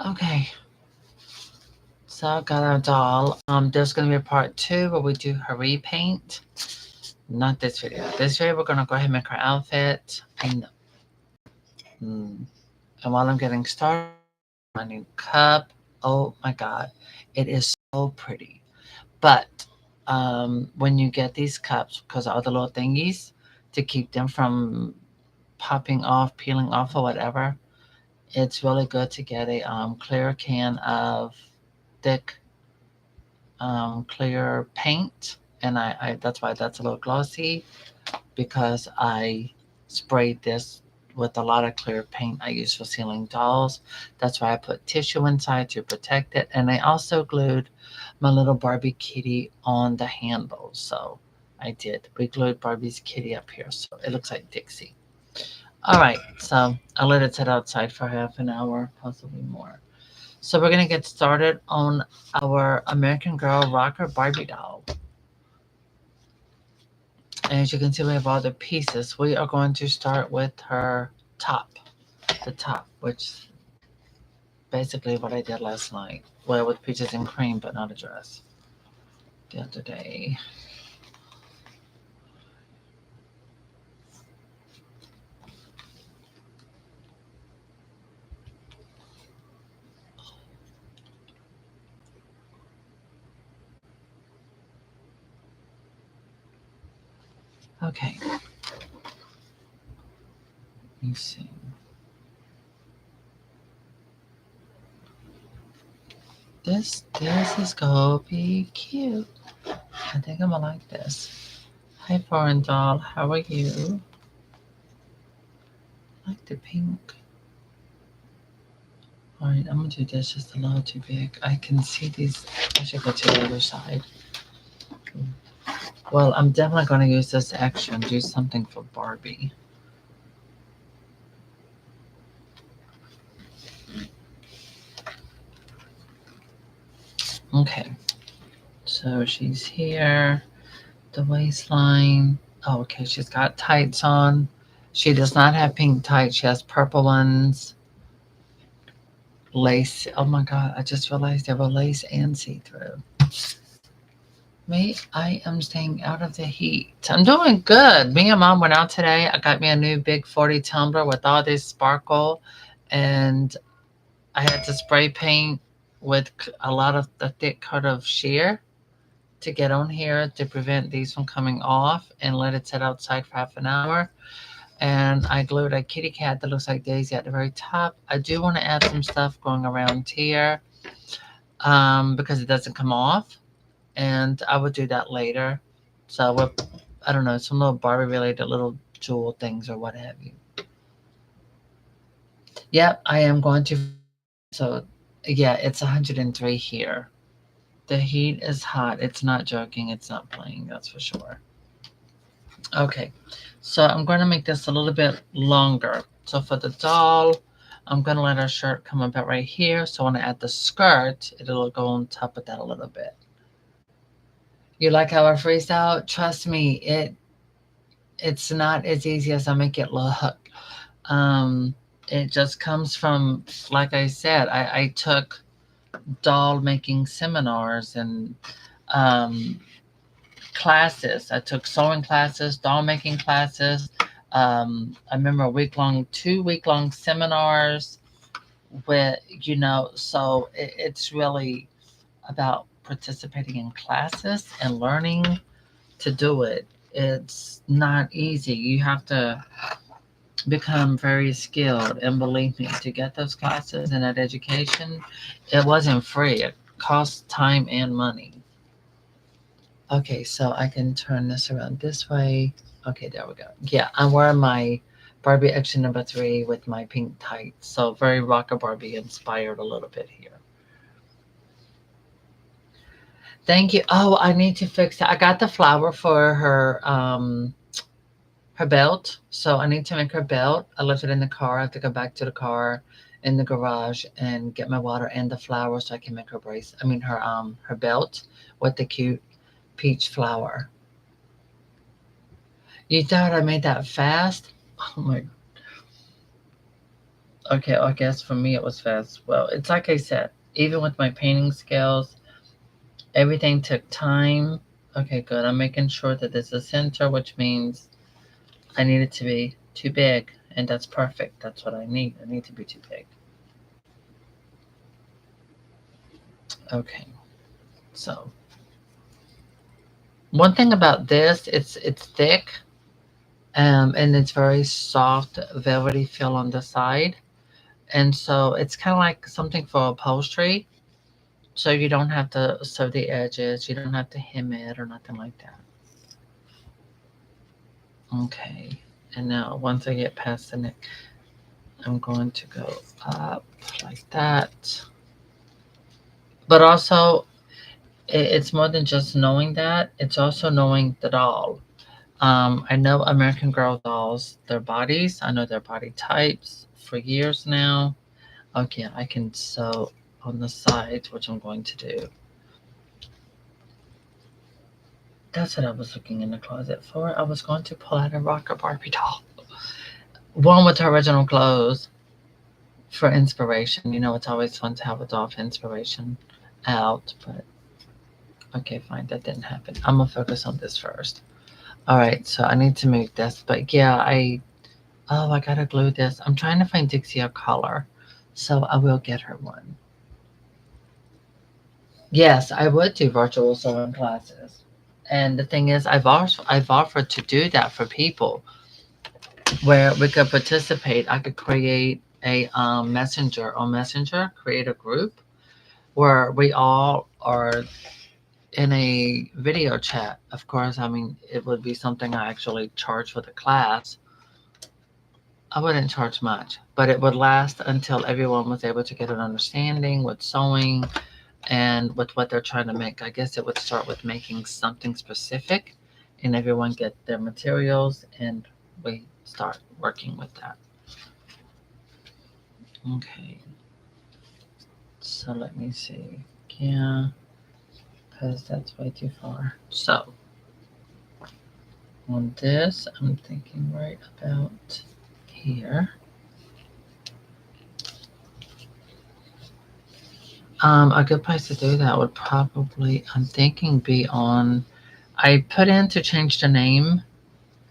Okay, so I got our doll. There's gonna be a part two where we do her repaint. Not this video. This video we're gonna go ahead and make her outfit. Mm, and while I'm getting started, my new cup. Oh my god, it is so pretty. But when you get these cups, because all the little thingies to keep them from popping off, peeling off, or whatever, it's really good to get a clear can of thick clear paint. And I that's why that's a little glossy, because I sprayed this with a lot of clear paint I use for sealing dolls. That's why I put tissue inside to protect it. And I also glued my little Barbie kitty on the handle. So I did. We glued Barbie's kitty up here. So it looks like Dixie. All right. So I let it sit outside for half an hour, possibly more. So we're going to get started on our American Girl Rocker Barbie doll. And as you can see, we have all the pieces. We are going to start with her top, the top, which basically what I did last night. Well, with peaches and cream, but not a dress. The other day. Okay, let me see. This is gonna be cute. I think I'm gonna like this. Hi, foreign doll. How are you? I like the pink. All right, I'm gonna do this just a little too big. I can see these. I should go to the other side. Well, I'm definitely gonna use this extra and do something for Barbie. Okay, so she's here. The waistline. Oh, okay, she's got tights on. She does not have pink tights. She has purple ones. Lace. Oh my God, I just realized they were lace and see-through. Me, I am staying out of the heat. I'm doing good. Me and Mom went out today. I got me a new big 40 tumbler with all this sparkle, and I had to spray paint with a lot of the thick coat of sheer to get on here to prevent these from coming off, and let it sit outside for half an hour. And I glued a kitty cat that looks like Daisy at the very top. I do want to add some stuff going around here because it doesn't come off, and I will do that later. So I don't know, some little Barbie related little jewel things or what have you. Yep, I am going to. So yeah, it's 103 here. The heat is hot. It's not joking. It's not playing. That's for sure. Okay, so I'm going to make this a little bit longer. So for the doll, I'm going to let our shirt come about right here. So when I add the skirt, it'll go on top of that a little bit. You like how I freeze out? Trust me, it's not as easy as I make it look. Um, it just comes from, like I said, I took doll making seminars and um, classes. I took sewing classes, doll making classes. I remember 2 week long seminars with, so it's really about participating in classes and learning to do it. It's not easy. You have to become very skilled. And believe me, to get those classes and that education, it wasn't free. It cost time and money. Okay, so I can turn this around this way. Okay, there we go. Yeah, I'm wearing my Barbie Action number 3 with my pink tights. So very Rocker Barbie inspired a little bit here. Thank you. Oh, I need to fix that. I got the flower for her belt. So I need to make her belt. I left it in the car. I have to go back to the car in the garage and get my water and the flower so I can make her her belt with the cute peach flower. You thought I made that fast? Oh my. Okay, I guess for me it was fast. Well, it's like I said, even with my painting skills, everything took time. Okay, good. I'm making sure that there's a center, which means I need it to be too big, and that's perfect. That's what I need. I need to be too big. Okay, so one thing about this, it's thick, and it's very soft, velvety feel on the side, and so it's kind of like something for upholstery. So you don't have to sew the edges, you don't have to hem it or nothing like that. Okay, and now once I get past the neck, I'm going to go up like that. But also, it's more than just knowing that, it's also knowing the doll. I know American Girl dolls, their bodies, I know their body types for years now. Okay, I can sew on the sides, which I'm going to do. That's what I was looking in the closet for. I was going to pull out a rocker Barbie doll. One with her original clothes for inspiration. You know, it's always fun to have a doll for inspiration out, but okay, fine, that didn't happen. I'm gonna focus on this first. All right, so I need to move this, but yeah, I gotta glue this. I'm trying to find Dixie a color, so I will get her one. Yes, I would do virtual sewing classes. And the thing is, I've offered to do that for people where we could participate. I could create a messenger, create a group where we all are in a video chat. Of course, I mean it would be something I actually charge for the class. I wouldn't charge much, but it would last until everyone was able to get an understanding with sewing and with what they're trying to make. I guess it would start with making something specific, and everyone get their materials, and we start working with that. Okay, so let me see. Yeah, because that's way too far. So on this, I'm thinking right about here. A good place to do that would probably, I'm thinking, be on. I put in to change the name,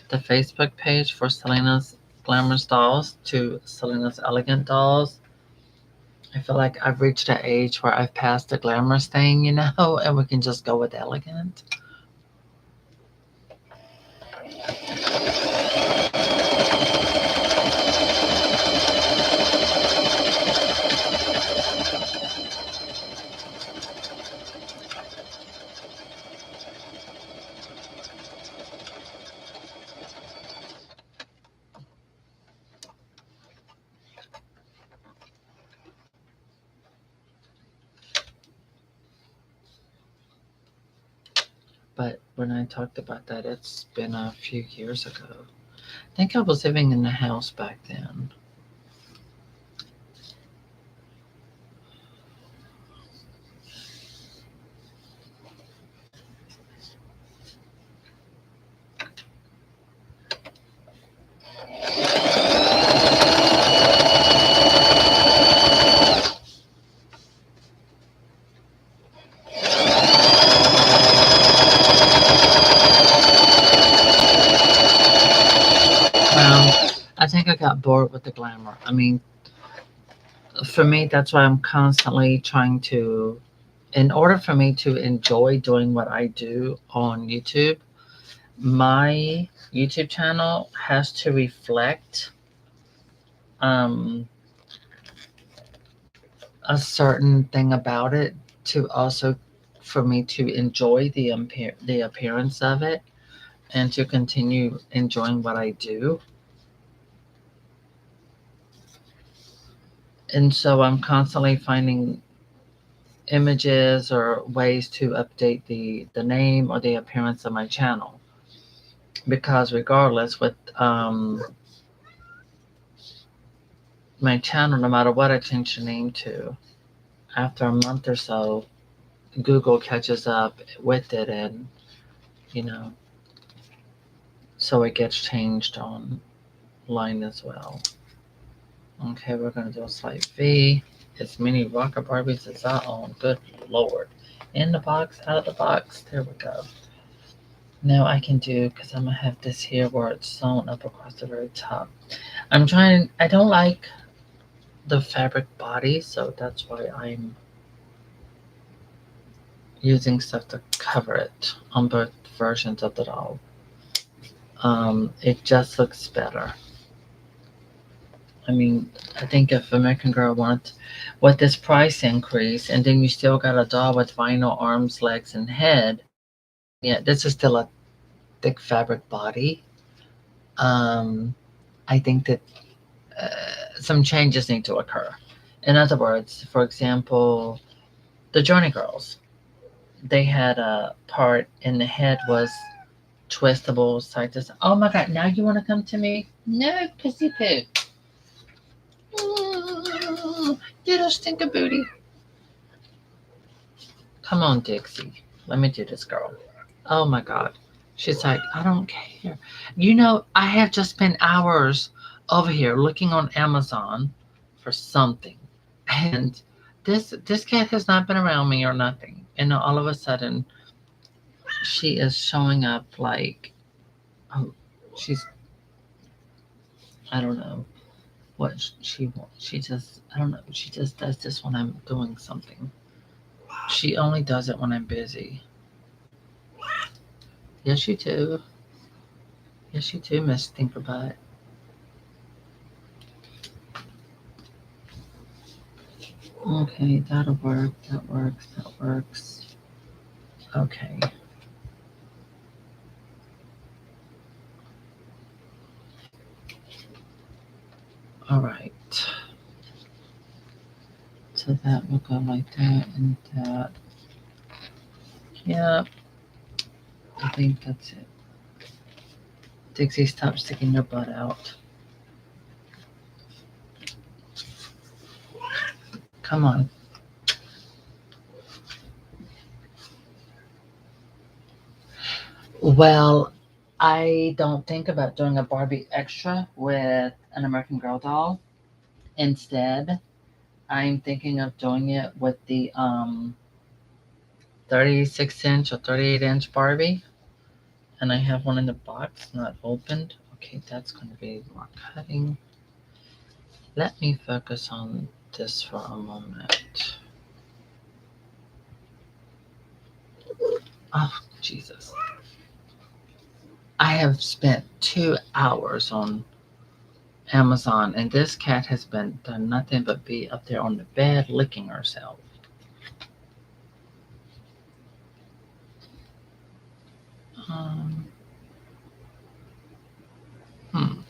the Facebook page for Selena's Glamorous Dolls to Selena's Elegant Dolls. I feel like I've reached an age where I've passed the glamorous thing, and we can just go with elegant. But when I talked about that, it's been a few years ago. I think I was living in the house back then. I think I got bored with the glamour. I mean, for me, that's why I'm constantly trying to, in order for me to enjoy doing what I do on YouTube, my YouTube channel has to reflect um, a certain thing about it to also for me to enjoy the appearance of it and to continue enjoying what I do. And so I'm constantly finding images or ways to update the name or the appearance of my channel, because regardless with my channel, no matter what I change the name to, after a month or so Google catches up with it, and you know so it gets changed online as well. Okay, we're gonna do a slight V. As many rocker Barbies as I own. Good lord. In the box, out of the box. There we go. Now I can do, because I'm gonna have this here where it's sewn up across the very top. I don't like the fabric body, so that's why I'm using stuff to cover it on both versions of the doll. It just looks better. I mean, I think if American Girl wanted, with this price increase, and then you still got a doll with vinyl arms, legs, and head, yeah, this is still a thick fabric body. Um, I think that some changes need to occur. In other words, for example, the Journey Girls, they had a part in the head was twistable side to side. Oh my God! Now you want to come to me? No, pussy poo. Little stinker booty. Come on, Dixie. Let me do this, girl. Oh my God. She's like, I don't care. I have just spent hours over here looking on Amazon for something. And this cat has not been around me or nothing. And all of a sudden she is showing up like, oh, she's, I don't know what she wants. She just, I don't know. She just does this when I'm doing something. She only does it when I'm busy. Yes, you do. Yes, you do, Miss Thinkerbutt. Okay, that'll work. That works. That works. Okay. All right. So that will go like that and that. Yep. I think that's it. Dixie, stop sticking your butt out. Come on. Well, I don't think about doing a Barbie extra with an American Girl doll. Instead, I'm thinking of doing it with the 36-inch or 38-inch Barbie. And I have one in the box, not opened. Okay, that's going to be more cutting. Let me focus on this for a moment. Oh, Jesus. I have spent 2 hours on Amazon, and this cat has been done nothing but be up there on the bed licking herself. Um, hmm.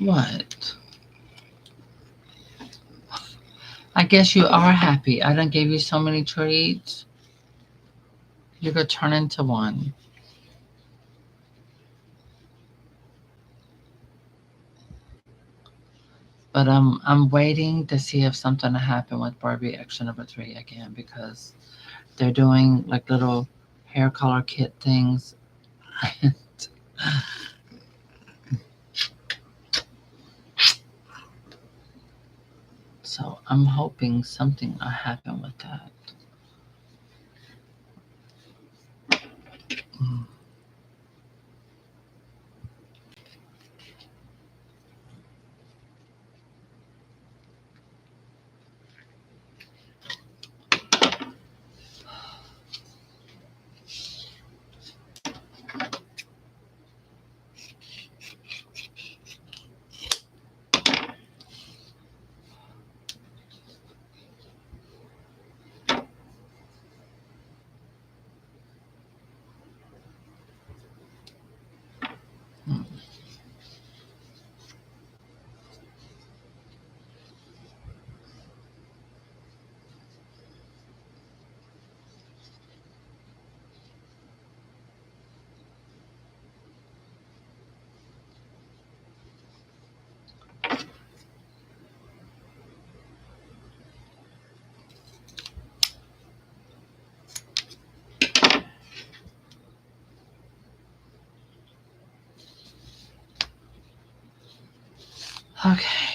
What? I guess you are happy. I done gave you so many treats. You're gonna turn into one. But I'm waiting to see if something will happen with Barbie Action Number 3 again because they're doing like little hair color kit things. So I'm hoping something will happen with that. Mm. Okay.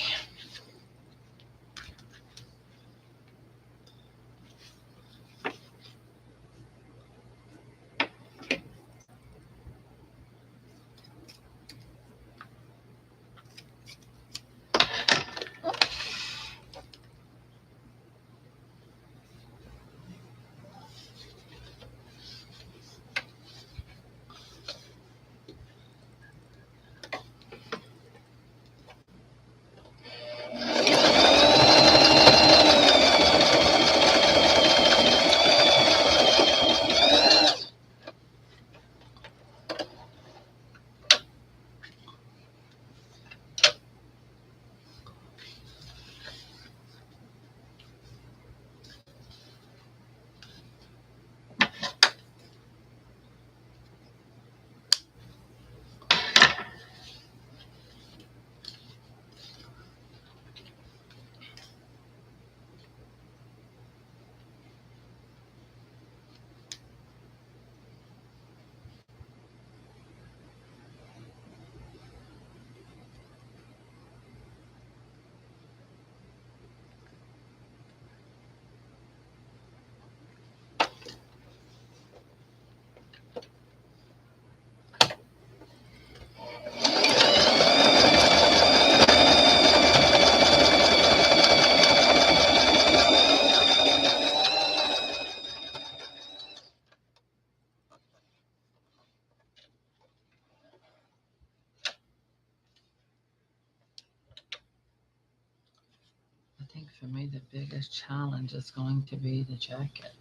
I think for me the biggest challenge is going to be the jacket.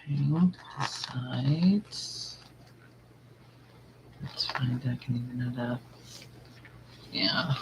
Okay, sides. Let's find I can even it up. Yeah.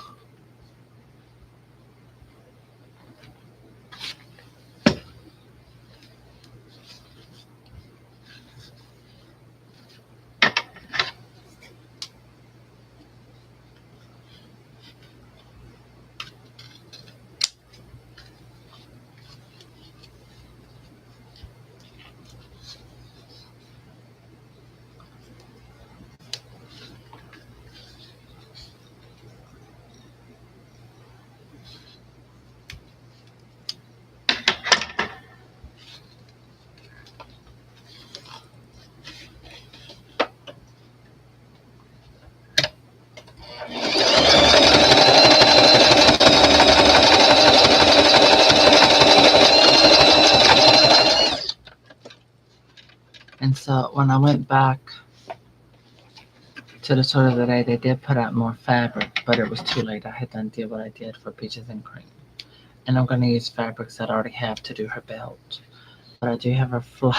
And so when I went back to the store today, they did put out more fabric, but it was too late. I had done did what I did for peaches and cream. And I'm going to use fabrics that I already have to do her belt. But I do have her flower.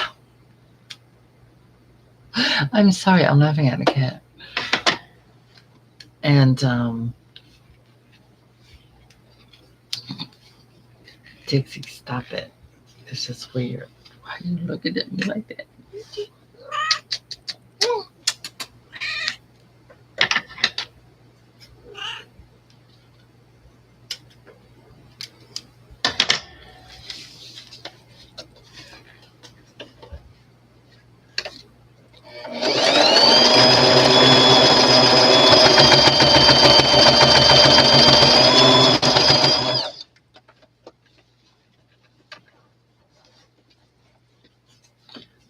I'm sorry, I'm laughing at the cat. And Dixie, stop it. It's just weird. Why are you looking at me like that?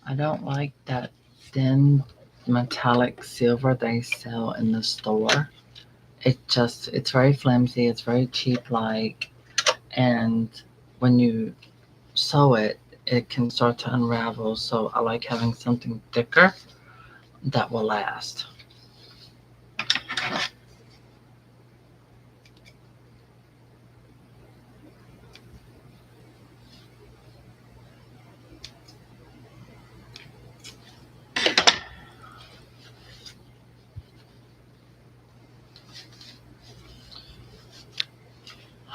I don't like that thin metallic silver they sell in the store. It's very flimsy, it's very cheap like, and when you sew it, it can start to unravel. So I like having something thicker that will last.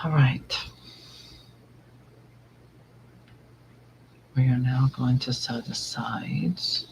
All right. We are now going to sew the sides.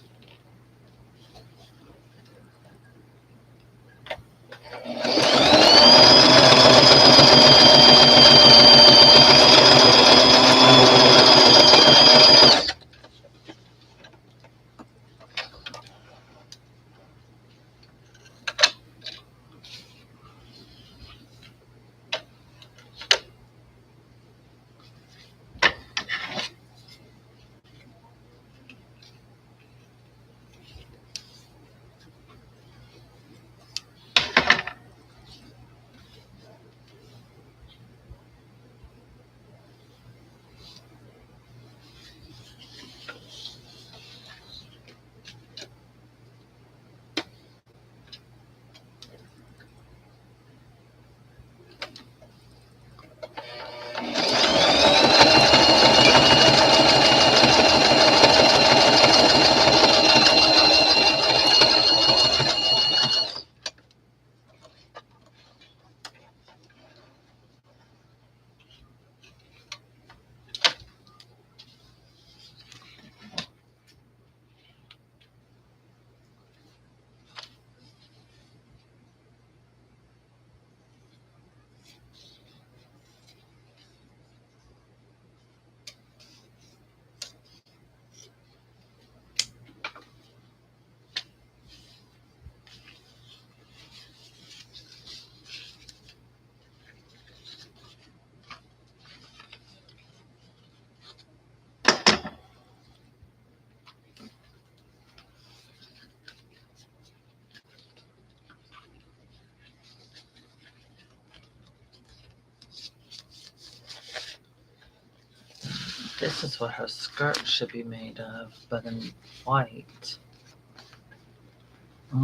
This is what her skirt should be made of, but in white.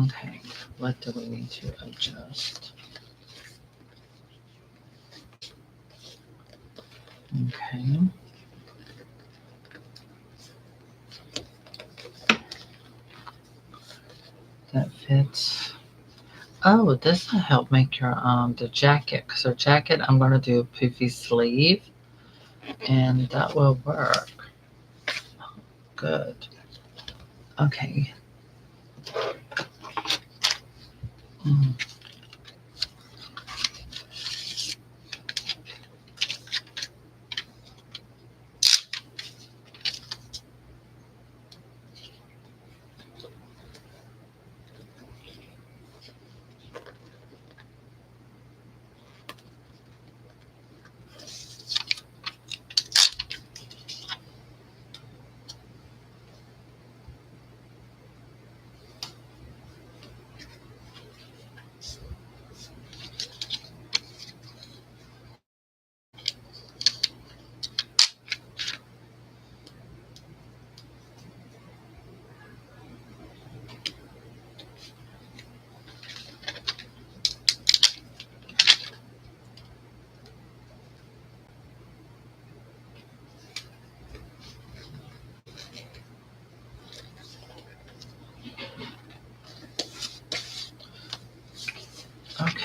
Okay, what do we need to adjust? Okay. That fits. Oh, this will help make your the jacket. Cause her jacket, I'm gonna do a poofy sleeve, and that will work. Good. Okay. Mm.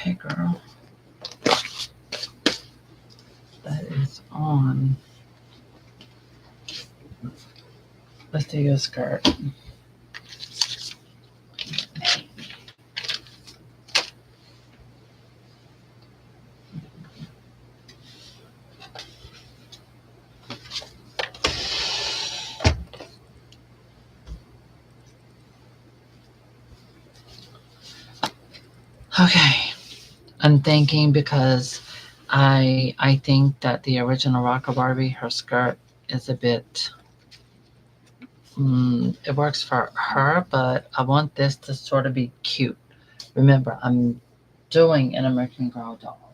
Okay, girl. That is on. Let's do your skirt. Okay. I'm thinking because I think that the original Rocker Barbie, her skirt is a bit it works for her, but I want this to sort of be cute. Remember, I'm doing an American Girl doll,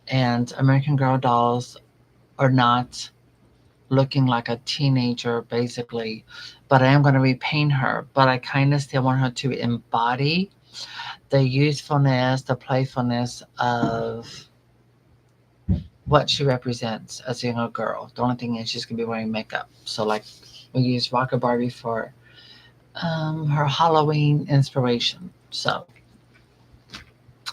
and American Girl dolls are not looking like a teenager basically, but I am going to repaint her, but I kind of still want her to embody the youthfulness, the playfulness of what she represents as a young girl. The only thing is she's gonna be wearing makeup. So like we use Rocker Barbie for her Halloween inspiration. So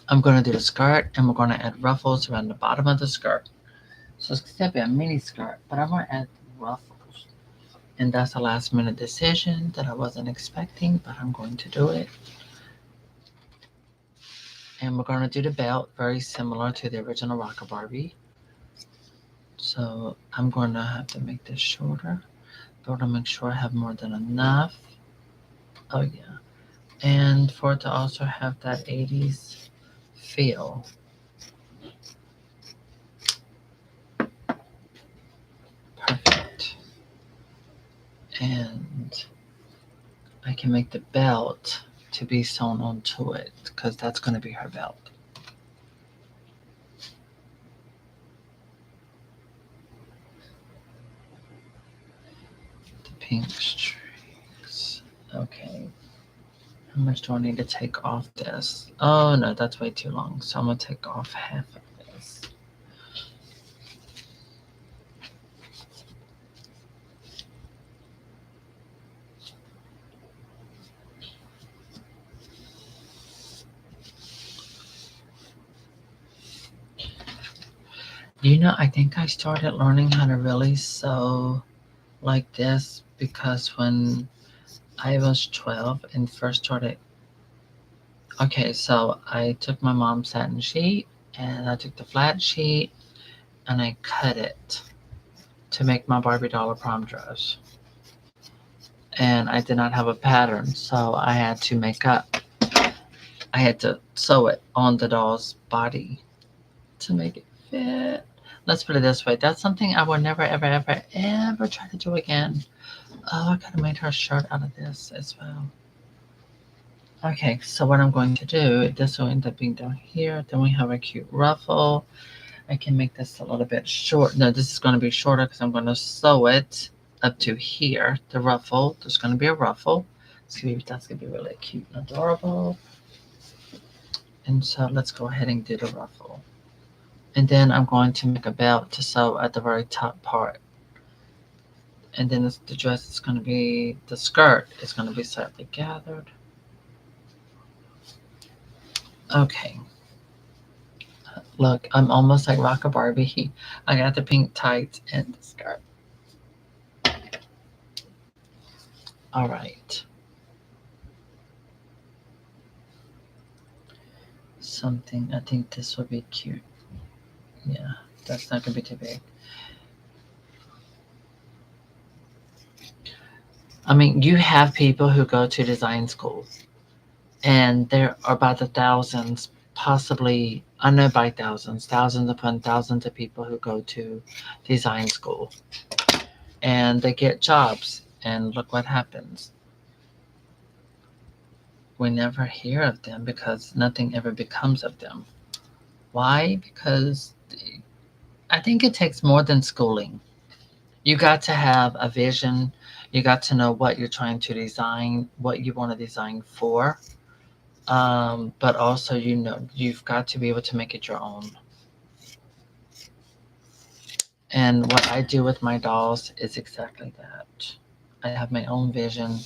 I'm gonna do the skirt and we're gonna add ruffles around the bottom of the skirt. So it's gonna be a mini skirt, but I'm gonna add ruffles. And that's a last minute decision that I wasn't expecting, but I'm going to do it. And we're going to do the belt very similar to the original Rocker Barbie. So I'm going to have to make this shorter. But to make sure I have more than enough. Oh yeah. And for it to also have that 80s feel. Perfect. And I can make the belt to be sewn onto it because that's going to be her belt. The pink streaks. Okay. How much do I need to take off this? Oh no, that's way too long. So I'm going to take off half of this. I think I started learning how to really sew like this because when I was 12 and first started. Okay, so I took my mom's satin sheet and I took the flat sheet and I cut it to make my Barbie doll a prom dress. And I did not have a pattern, so I had to I had to sew it on the doll's body to make it fit. Let's put it this way, that's something I will never, ever, ever, ever try to do again. Oh, I could have made her shirt out of this as well. Okay, so what I'm going to do, this will end up being down here. Then we have a cute ruffle. I can make this a little bit short. No, this is going to be shorter because I'm going to sew it up to here. The ruffle, there's going to be a ruffle. That's going to be really cute and adorable. And so let's go ahead and do the ruffle. And then I'm going to make a belt to sew at the very top part. And then the dress is going to be, the skirt is going to be slightly gathered. Okay. Look, I'm almost like Rocker Barbie. I got the pink tights and the skirt. All right. Something, I think this will be cute. Yeah, that's not going to be too big. I mean, you have people who go to design school, and there are about the thousands, possibly, I know by thousands, thousands upon thousands of people who go to design school, and they get jobs, and look what happens. We never hear of them because nothing ever becomes of them. Why? Because I think it takes more than schooling. You got to have a vision. You got to know what you're trying to design, what you want to design for. But also, you've got to be able to make it your own. And what I do with my dolls is exactly that. I have my own vision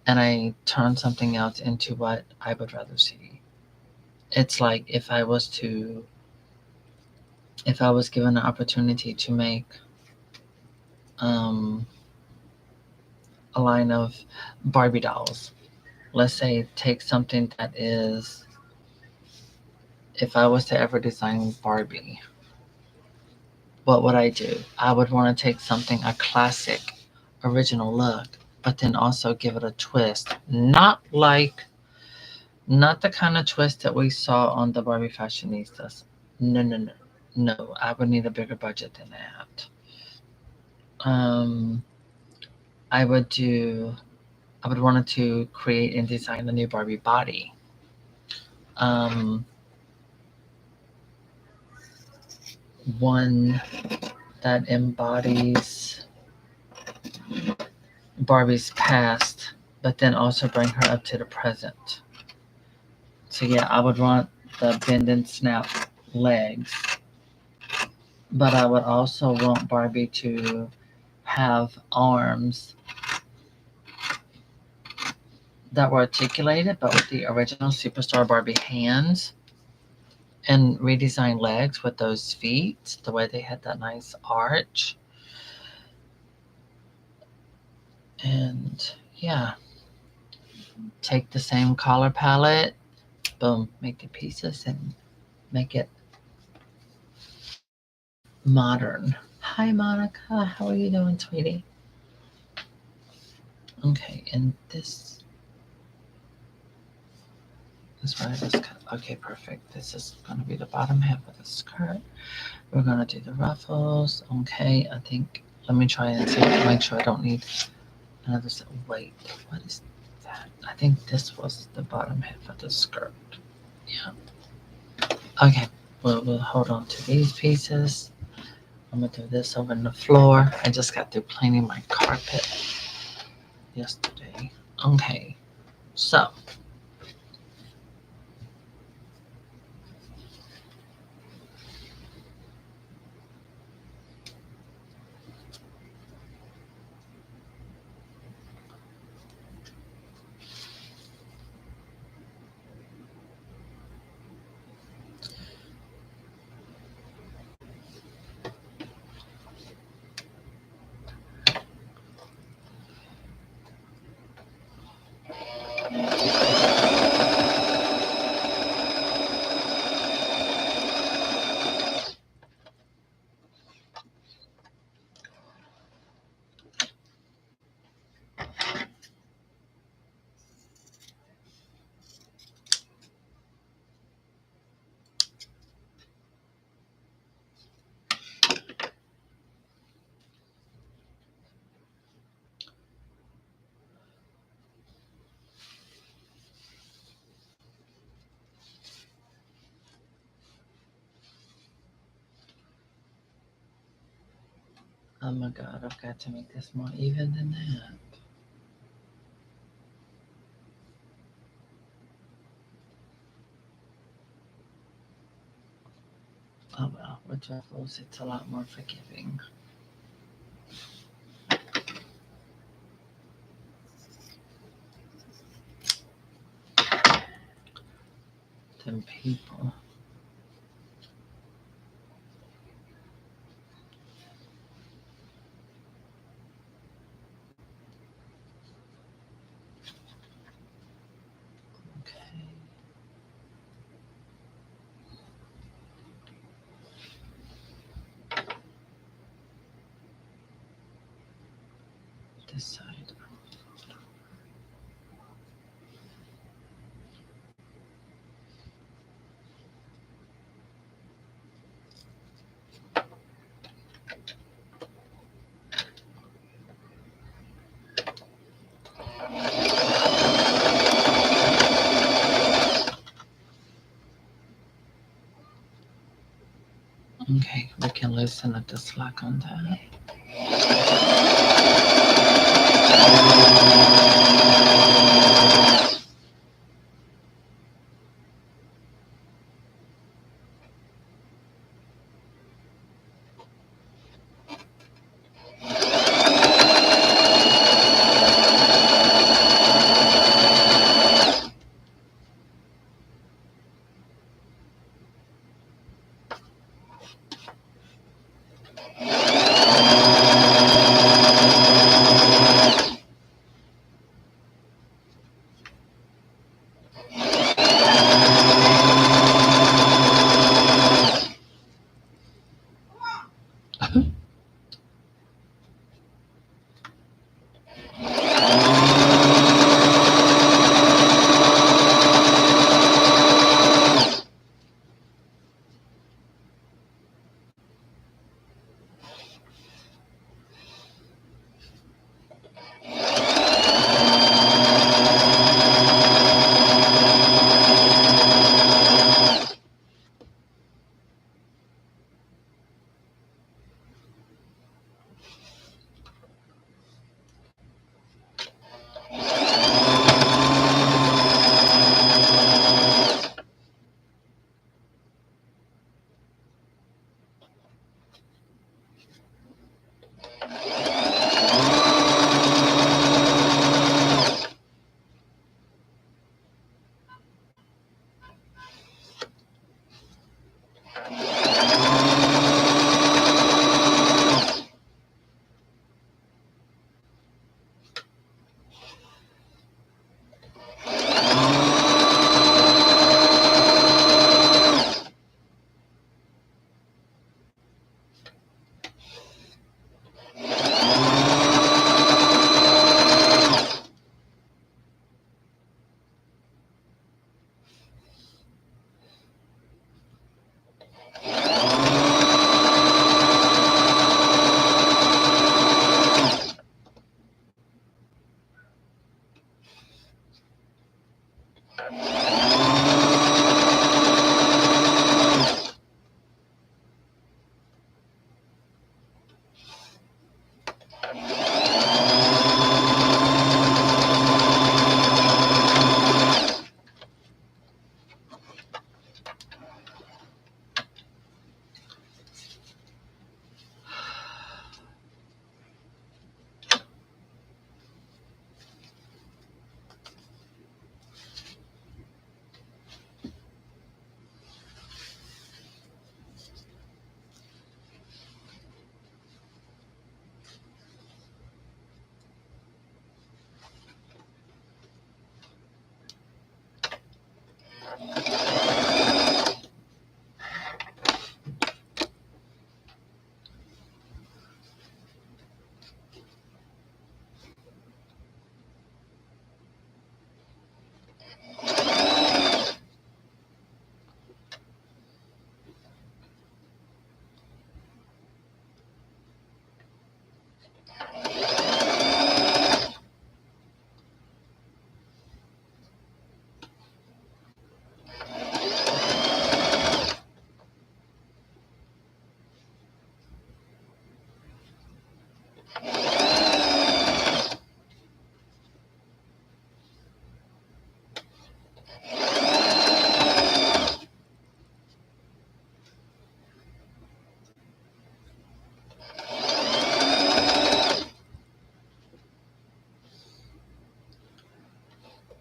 and I turn something else into what I would rather see. It's like if I was given the opportunity to make um, a line of Barbie dolls, let's say take something that is, if I was to ever design Barbie, what would I do? I would want to take something, a classic, original look, but then also give it a twist. Not the kind of twist that we saw on the Barbie Fashionistas. No, no, no. No, I would need a bigger budget than that. I would do, I would want to create and design a new Barbie body. Um, one that embodies Barbie's past, but then also bring her up to the present. So yeah, I would want the bend and snap legs, but I would also want Barbie to have arms that were articulated, but with the original Superstar Barbie hands, and redesign legs with those feet, the way they had that nice arch. And yeah, take the same color palette, boom, make the pieces and make it modern. Hi, Monica. How are you doing, sweetie? Okay, and this is where this cut. Okay, perfect. This is going to be the bottom half of the skirt. We're going to do the ruffles. Okay, I think, let me try and see, make sure I don't need another set. Wait, what is that? I think this was the bottom half of the skirt. Yeah. Okay, well, we'll hold on to these pieces. I'm gonna do this over on the floor. I just got through cleaning my carpet yesterday. Okay, so oh my god, I've got to make this more even than that. Oh well, with ruffles, it's a lot more forgiving than people. Okay, this side. Okay, we can loosen up the slack on that.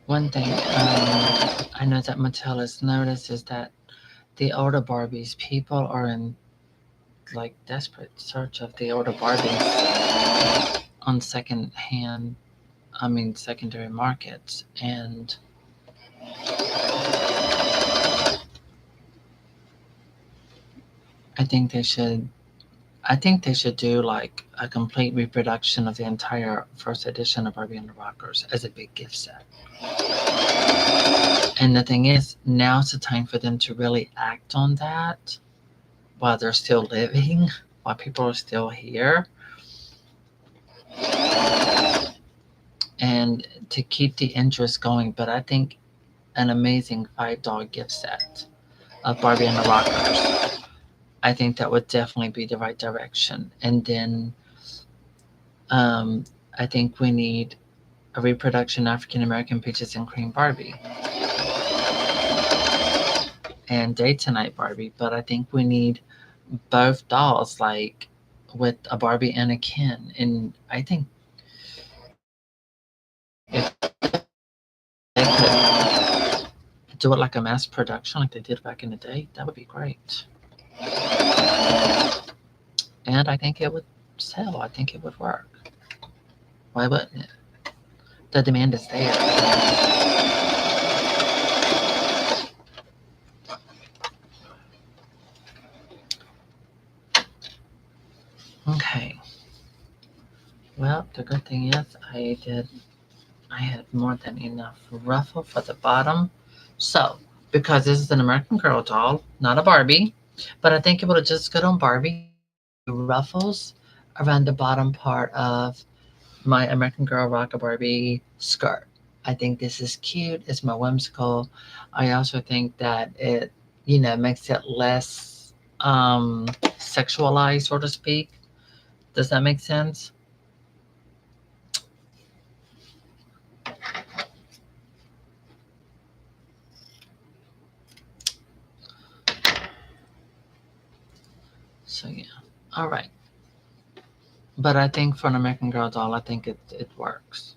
One thing I know that Mattel has noticed is that the older Barbies, people are in like desperate search of the older Barbies on secondary markets, and I think they should. I think they should do like a complete reproduction of the entire first edition of Barbie and the Rockers as a big gift set. And the thing is, now's the time for them to really act on that while they're still living, while people are still here, and to keep the interest going. But I think an amazing $5 gift set of Barbie and the Rockers, I think that would definitely be the right direction. And then um, I think we need a reproduction African American Peaches and Cream Barbie and Date Tonight Barbie. But I think we need both dolls, like with a Barbie and a Ken. And I think if they could do it like a mass production, like they did back in the day, that would be great. And I think it would sell. I think it would work. Why wouldn't it? The demand is there. Okay. Well, the good thing is I had more than enough ruffle for the bottom. So, because this is an American Girl doll, not a Barbie, but I think it would have just good on Barbie. I have a few ruffles around the bottom part of my American Girl Rock a Barbie skirt. I think this is cute. It's more whimsical. I also think that it, makes it less sexualized, so to speak. Does that make sense? So yeah. All right. But I think for an American Girl doll, I think it works.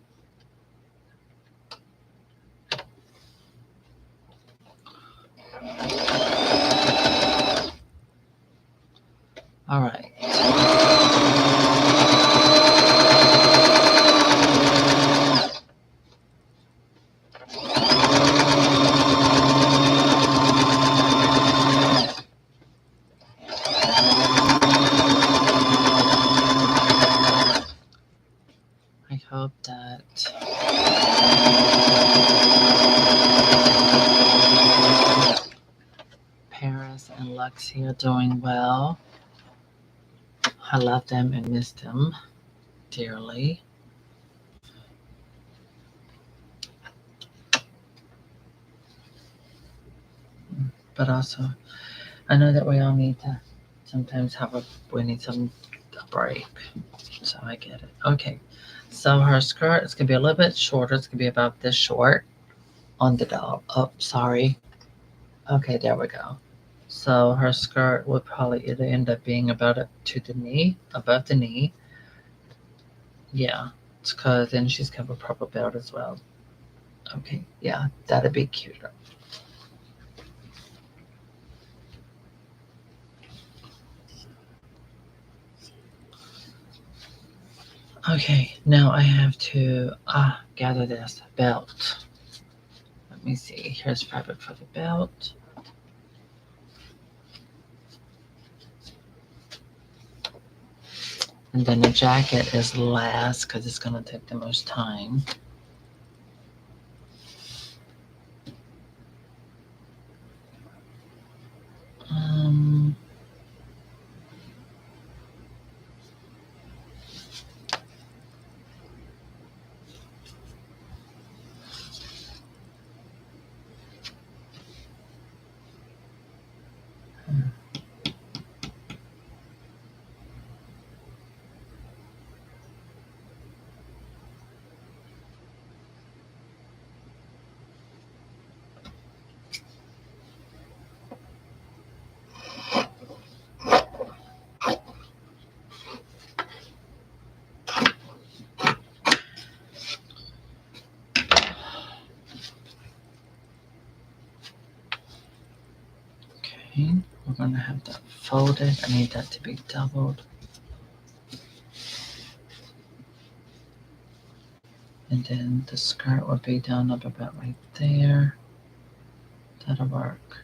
All right. I hope that Paris and Lexi are doing well. I love them and miss them dearly. But also, I know that we all need to sometimes we need some a break. So I get it. Okay. So her skirt is gonna be a little bit shorter. It's gonna be about this short on the doll. Oh, sorry. Okay, there we go. So her skirt would probably either end up being about up to the knee, above the knee. Yeah, it's because then she's got a proper belt as well. Okay, yeah, that'd be cuter. Okay, now I have to gather this belt. Let me see. Here's fabric for the belt. And then the jacket is last because it's going to take the most time. Um, going to have that folded. I need that to be doubled. And then the skirt will be down up about right there. That'll work.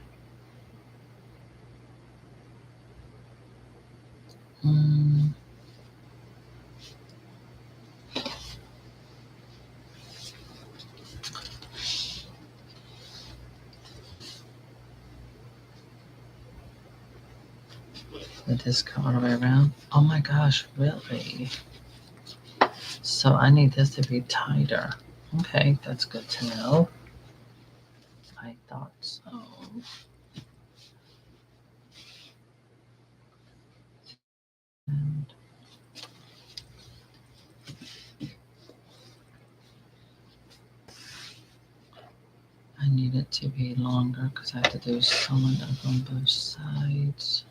Mm. Let this go all the way around. Oh my gosh, really? So I need this to be tighter. Okay, that's good to know. I thought so. And I need it to be longer because I have to do sewing up on both sides.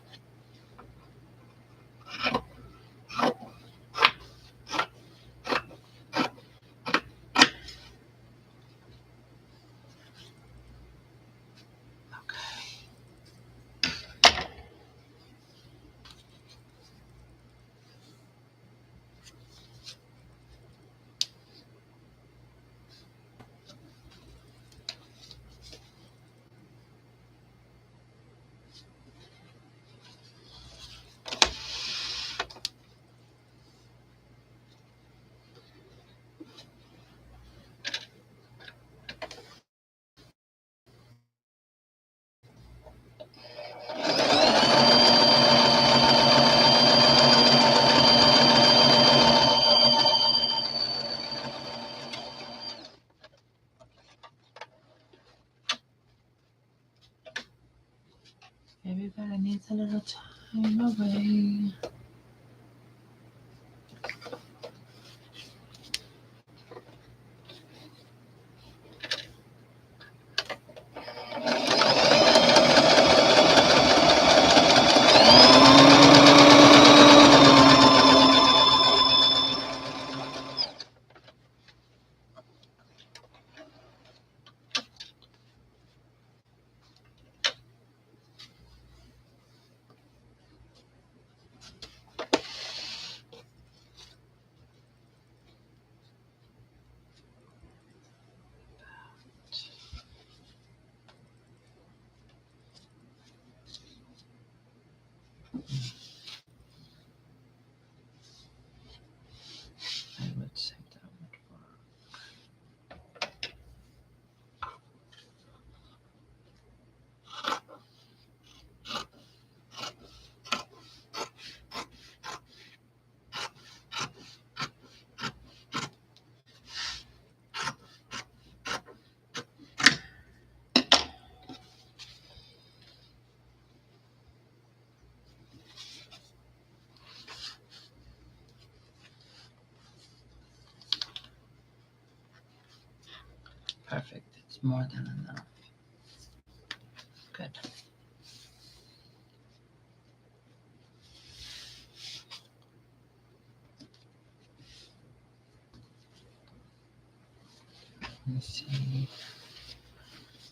Everybody needs a little time away. I would say that would work. Perfect. It's more than enough. Good. Let me see.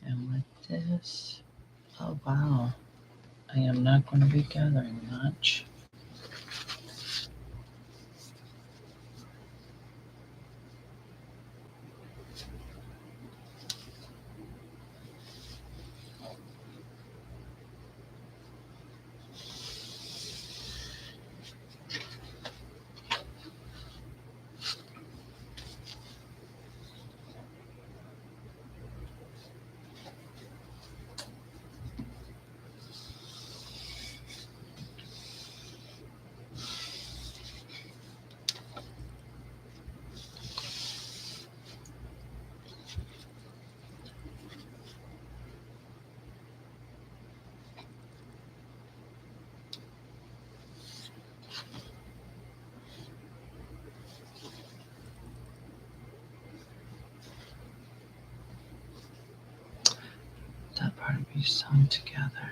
And with this, oh wow, I am not going to be gathering much. That part will be sewn together.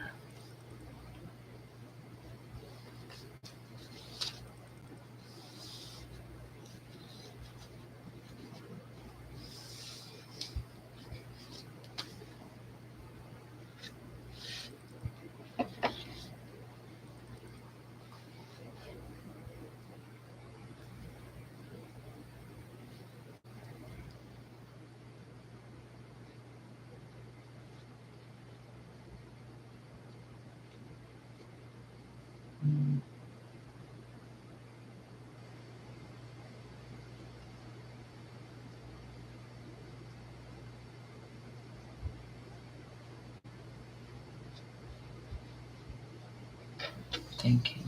Thank you.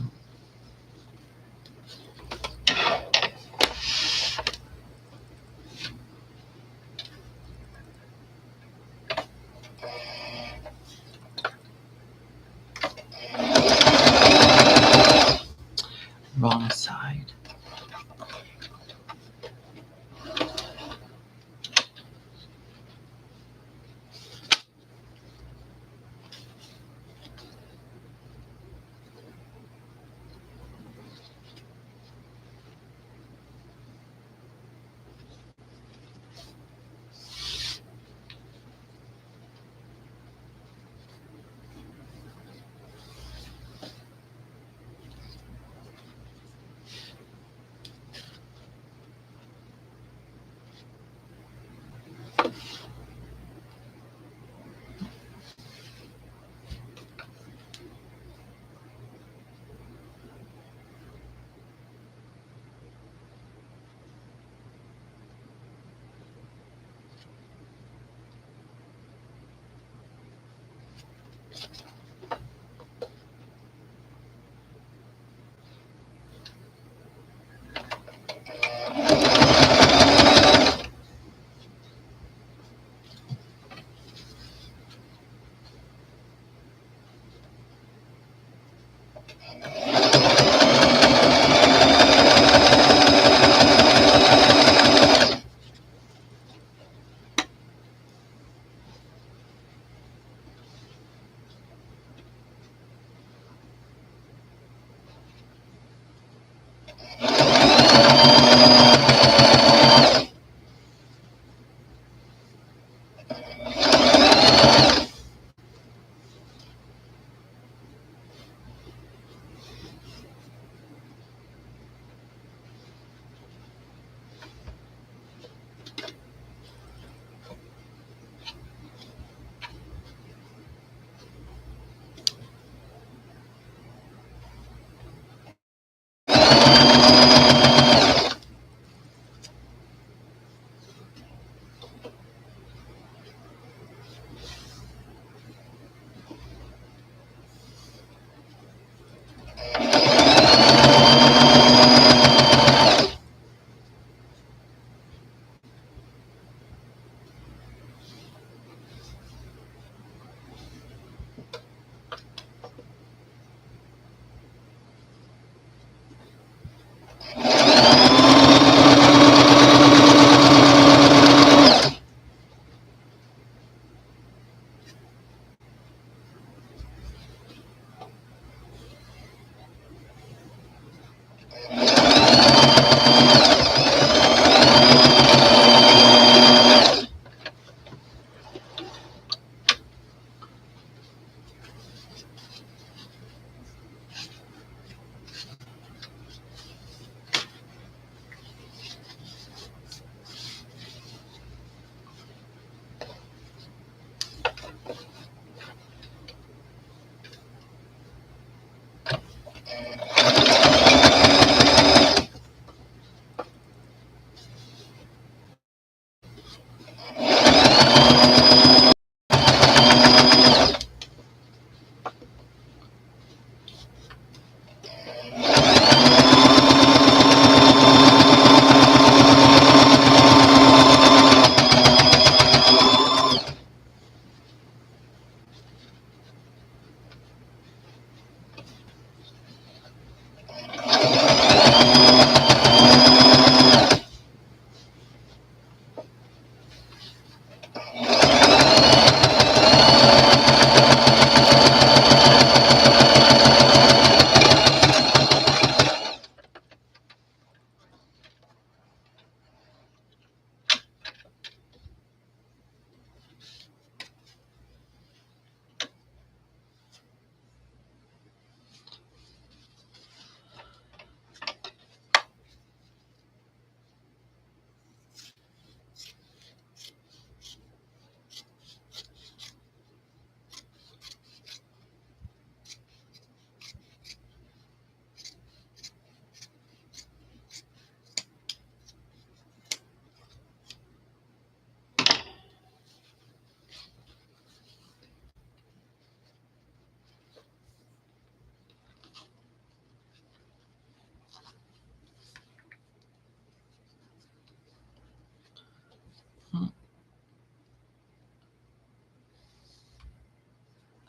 Wrong side.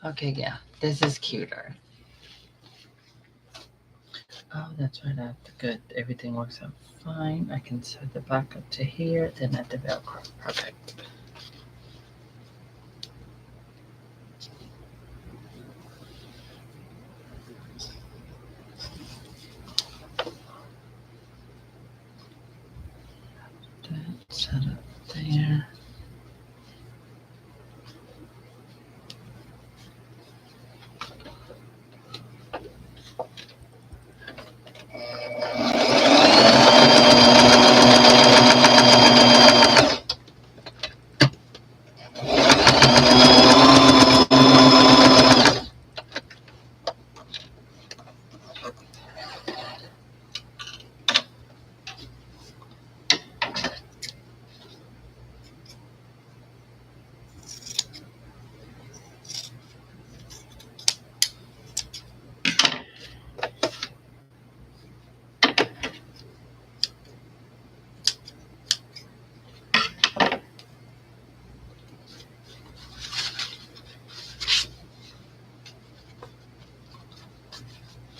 Okay, yeah, this is cuter. Oh, that's right after. Good. Everything works out fine. I can sew the back up to here, then at the Velcro. Perfect. That set up there.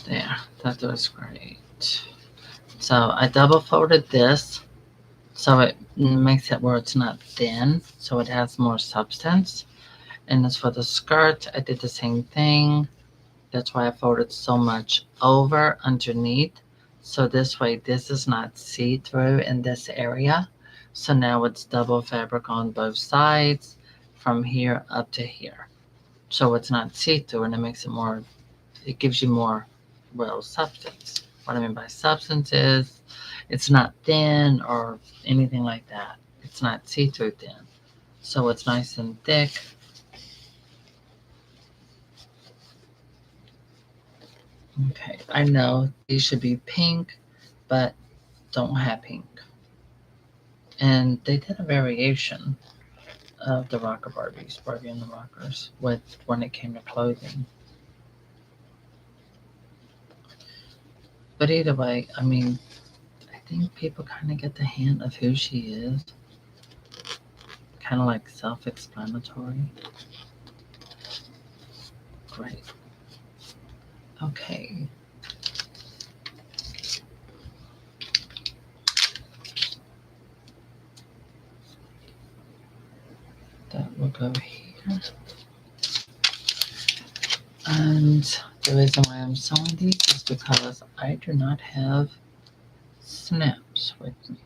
There. That was great. So I double folded this so it makes it where it's not thin, so it has more substance. And as for the skirt, I did the same thing. That's why I folded so much over underneath. So this way, this is not see-through in this area. So now it's double fabric on both sides from here up to here. So it's not see-through and it makes it more, it gives you more, well, substance. What I mean by substance is it's not thin or anything like that. It's not see-through thin. So it's nice and thick. Okay, I know these should be pink, but don't have pink. And they did a variation of the Rocker Barbies, Barbie and the Rockers, with when it came to clothing. But either way, I mean, I think people kind of get the hint of who she is. Kind of like self-explanatory. Great. Okay. That will go here. And the reason why I'm sewing these is because I do not have snips with me.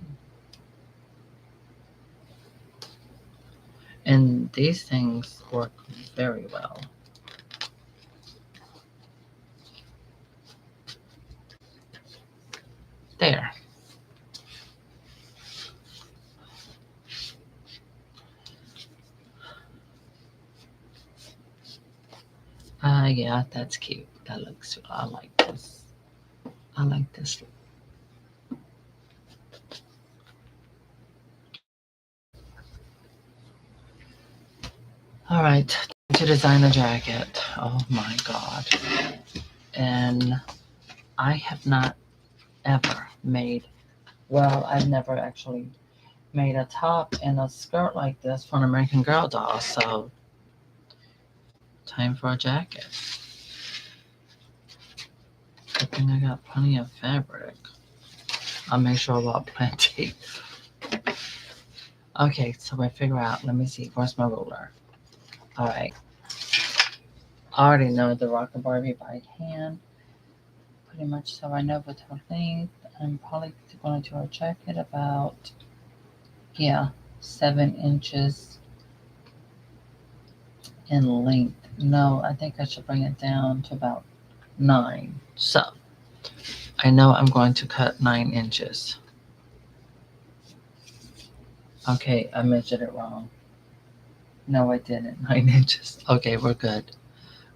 And these things work very well. There. Yeah, that's cute. That looks, I like this. I like this. All right, to design a jacket. Oh my God. And I have not ever made, well, I've never actually made a top and a skirt like this for an American Girl doll. So, time for a jacket. Good thing I got plenty of fabric. I'll make sure I bought plenty. Okay, so I figure out, let me see, where's my ruler? All right. I already know the Rocker Barbie by hand, pretty much, so I know what her length. I'm probably going to do a jacket about, yeah, 7 inches in length. No, I think I should bring it down to about 9. So I know I'm going to cut 9 inches. Okay, I measured it wrong. No, I didn't. 9 inches. Okay, we're good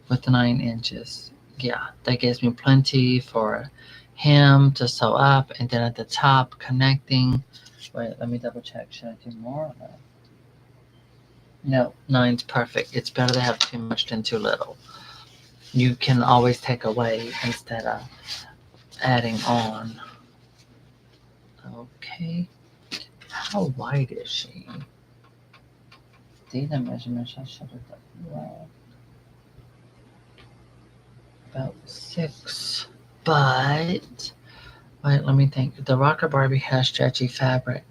with the 9 inches. Yeah, that gives me plenty for him to sew up, and then at the top connecting. Wait, let me double check. Should I do more or no? No, 9's perfect. It's better to have too much than too little. You can always take away instead of adding on. Okay. How wide is she? These are measurements I should have done. Well, about 6. But wait, let me think. The Rocker Barbie has stretchy fabric,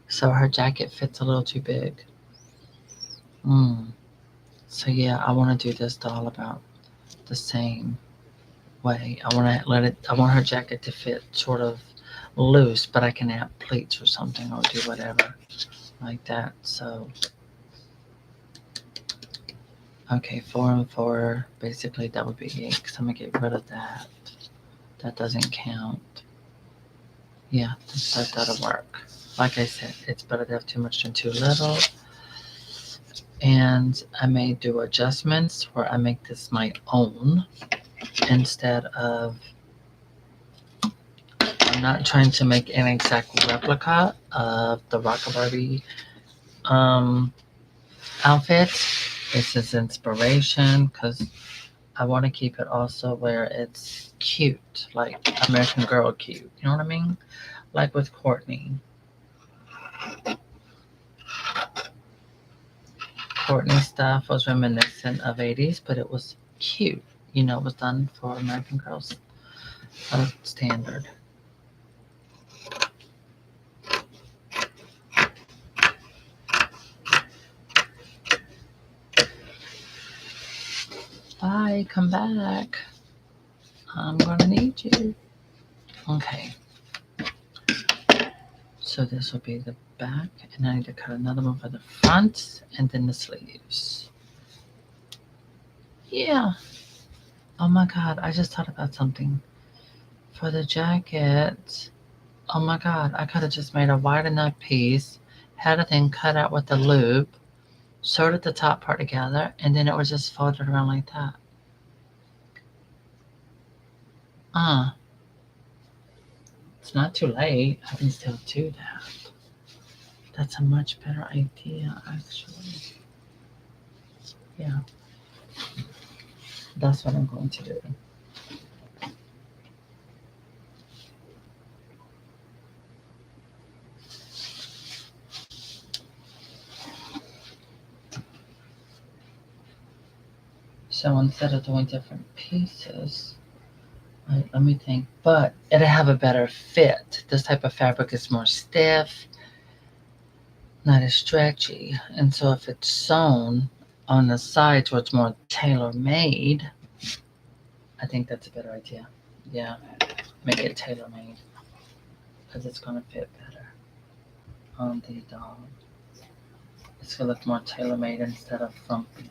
so her jacket fits a little too big. Mm. So yeah, I want to do this doll about the same way. I want to let it. I want her jacket to fit sort of loose, but I can add pleats or something, or do whatever like that. So okay, 4 and 4. Basically, that would be 8. Cause I'm gonna get rid of that. That doesn't count. Yeah, that'll work. Like I said, it's better to have too much than too little. And I may do adjustments where I make this my own instead of, I'm not trying to make an exact replica of the Rocker Barbie um, outfit. This is inspiration because I want to keep it also where it's cute, like American Girl cute. You know what I mean? Like with Courtney. Courtney stuff was reminiscent of 80s, but it was cute. You know, it was done for American Girls standard. Bye, come back. I'm gonna need you. Okay. So this will be the back, and I need to cut another one for the front, and then the sleeves. Yeah. Oh my god, I just thought about something. For the jacket, oh my god, I could have just made a wide enough piece, had a thing cut out with a loop, sewed the top part together, and then it was just folded around like that. Uh, it's not too late. I can still do that. That's a much better idea, actually. Yeah, that's what I'm going to do. So instead of doing different pieces, right, let me think. But it'll have a better fit. This type of fabric is more stiff, not as stretchy. And so if it's sewn on the sides where it's more tailor made, I think that's a better idea. Yeah, make it tailor made because it's going to fit better on the doll. It's going to look more tailor made instead of frumpy.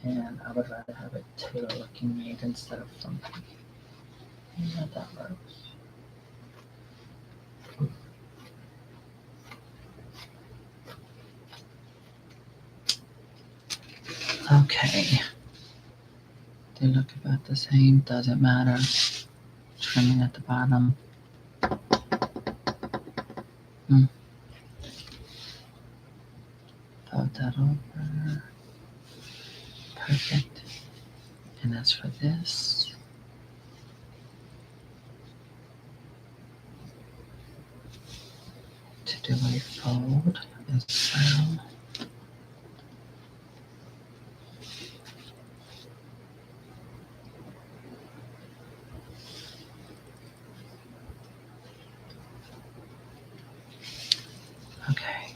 And I would rather have it tailor looking made instead of frumpy. Yeah, that works. Okay. They look about the same, doesn't matter. Trimming at the bottom. Mm. Fold that over. Perfect. And that's for this. To do a fold as well. Okay.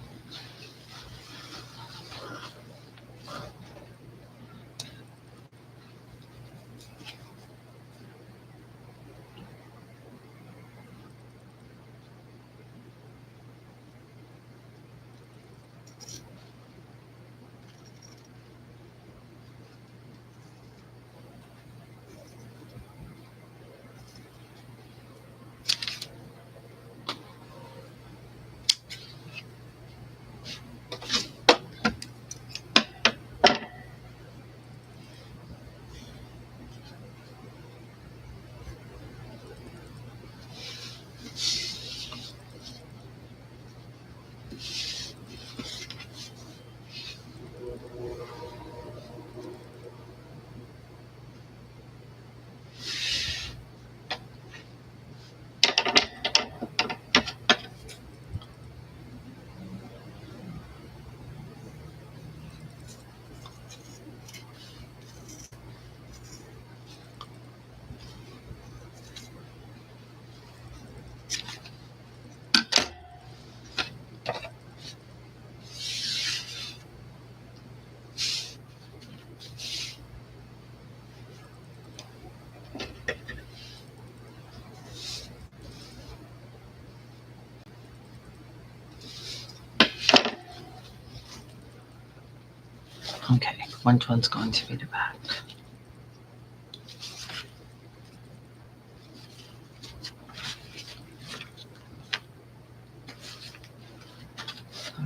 Which one's going to be the back?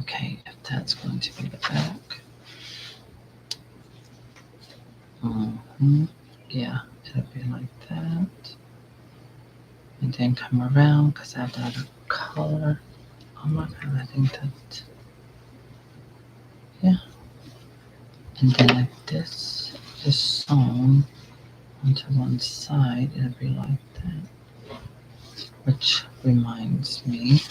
Okay, if that's going to be the back. Yeah, it'll be like that. And then come around because I have that color. Oh my god, I think that. Yeah. And then if this is sewn onto one side, it'll be like that. Which reminds me.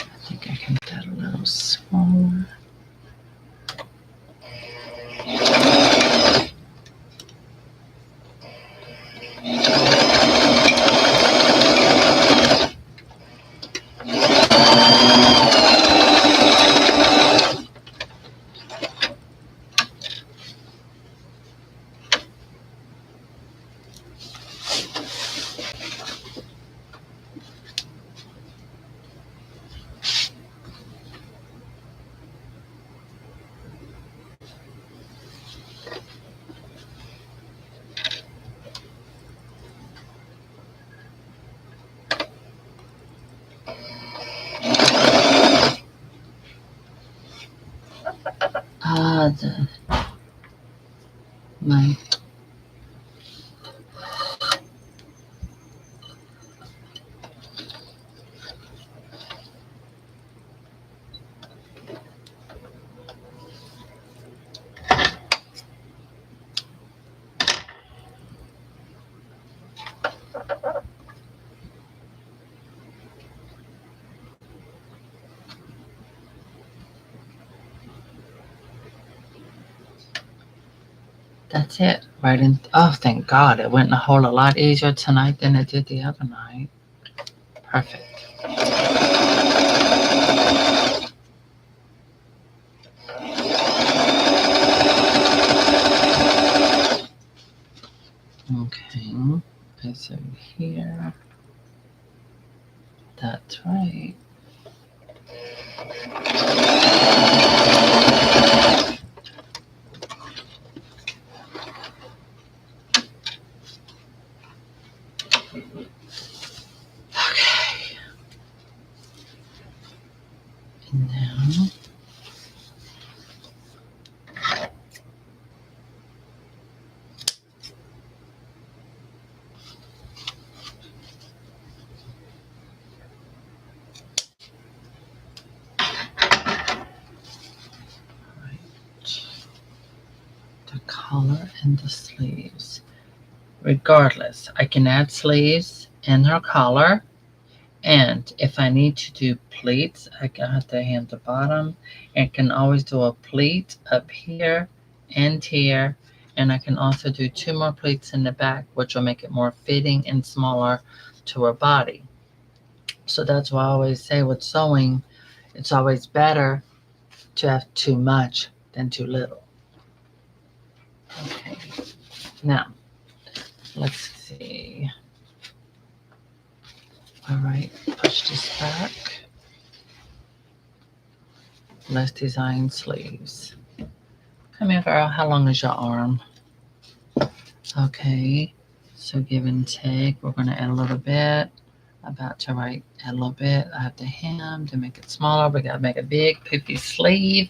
I think I can get that a little smaller. My That's it. Right in. Oh, thank God. It went a whole lot easier tonight than it did the other night. Perfect. Okay. It's over here. That's right. Okay. And now. Right. The color in the sleeves. Regardless, I can add sleeves in her collar, and if I need to do pleats, I can have to hand the bottom and can always do a pleat up here and here, and I can also do two more pleats in the back, which will make it more fitting and smaller to her body. So that's why I always say with sewing, it's always better to have too much than too little. Okay, now let's see. All right, push this back. Let's design sleeves. Come here, girl. How long is your arm? Okay, so give and take. We're going to add a little bit. About to add a little bit. I have the hem to make it smaller. We got to make a big poofy sleeve.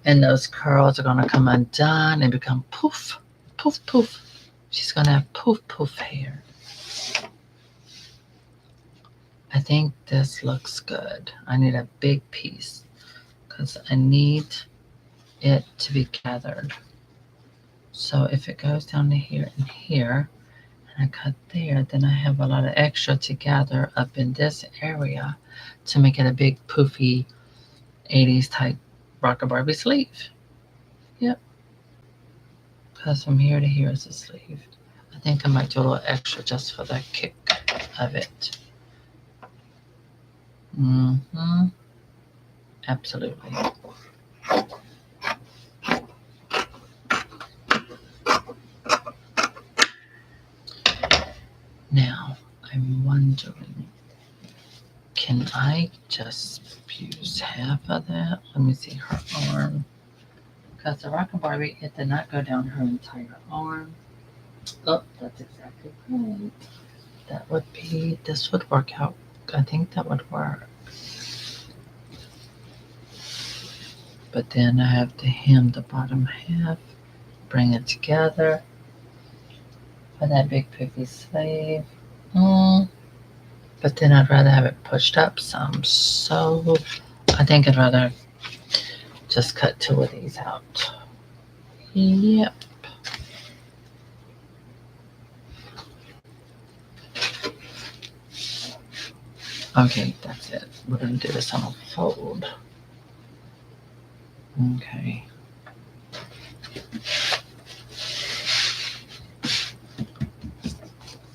And those curls are going to come undone and become poof, poof, poof. She's going to have poof, poof hair. I think this looks good. I need a big piece because I need it to be gathered. So if it goes down to here and here, and I cut there, then I have a lot of extra to gather up in this area to make it a big poofy 80s type rocker Barbie sleeve. Yep, because from here to here is the sleeve. I think I might do a little extra just for the kick of it. Mm-hmm. Absolutely. Now, I'm wondering, can I just use half of that? Let me see her arm. Because the Rock Barbie, it did not go down her entire arm. Oh, that's exactly right. That would be, this would work out. I think that would work. But then I have to hem the bottom half, bring it together for that big poofy sleeve. But then I'd rather have it pushed up some. So I think I'd rather just cut two of these out. Yep. Okay, that's it. We're going to do this on a fold. Okay.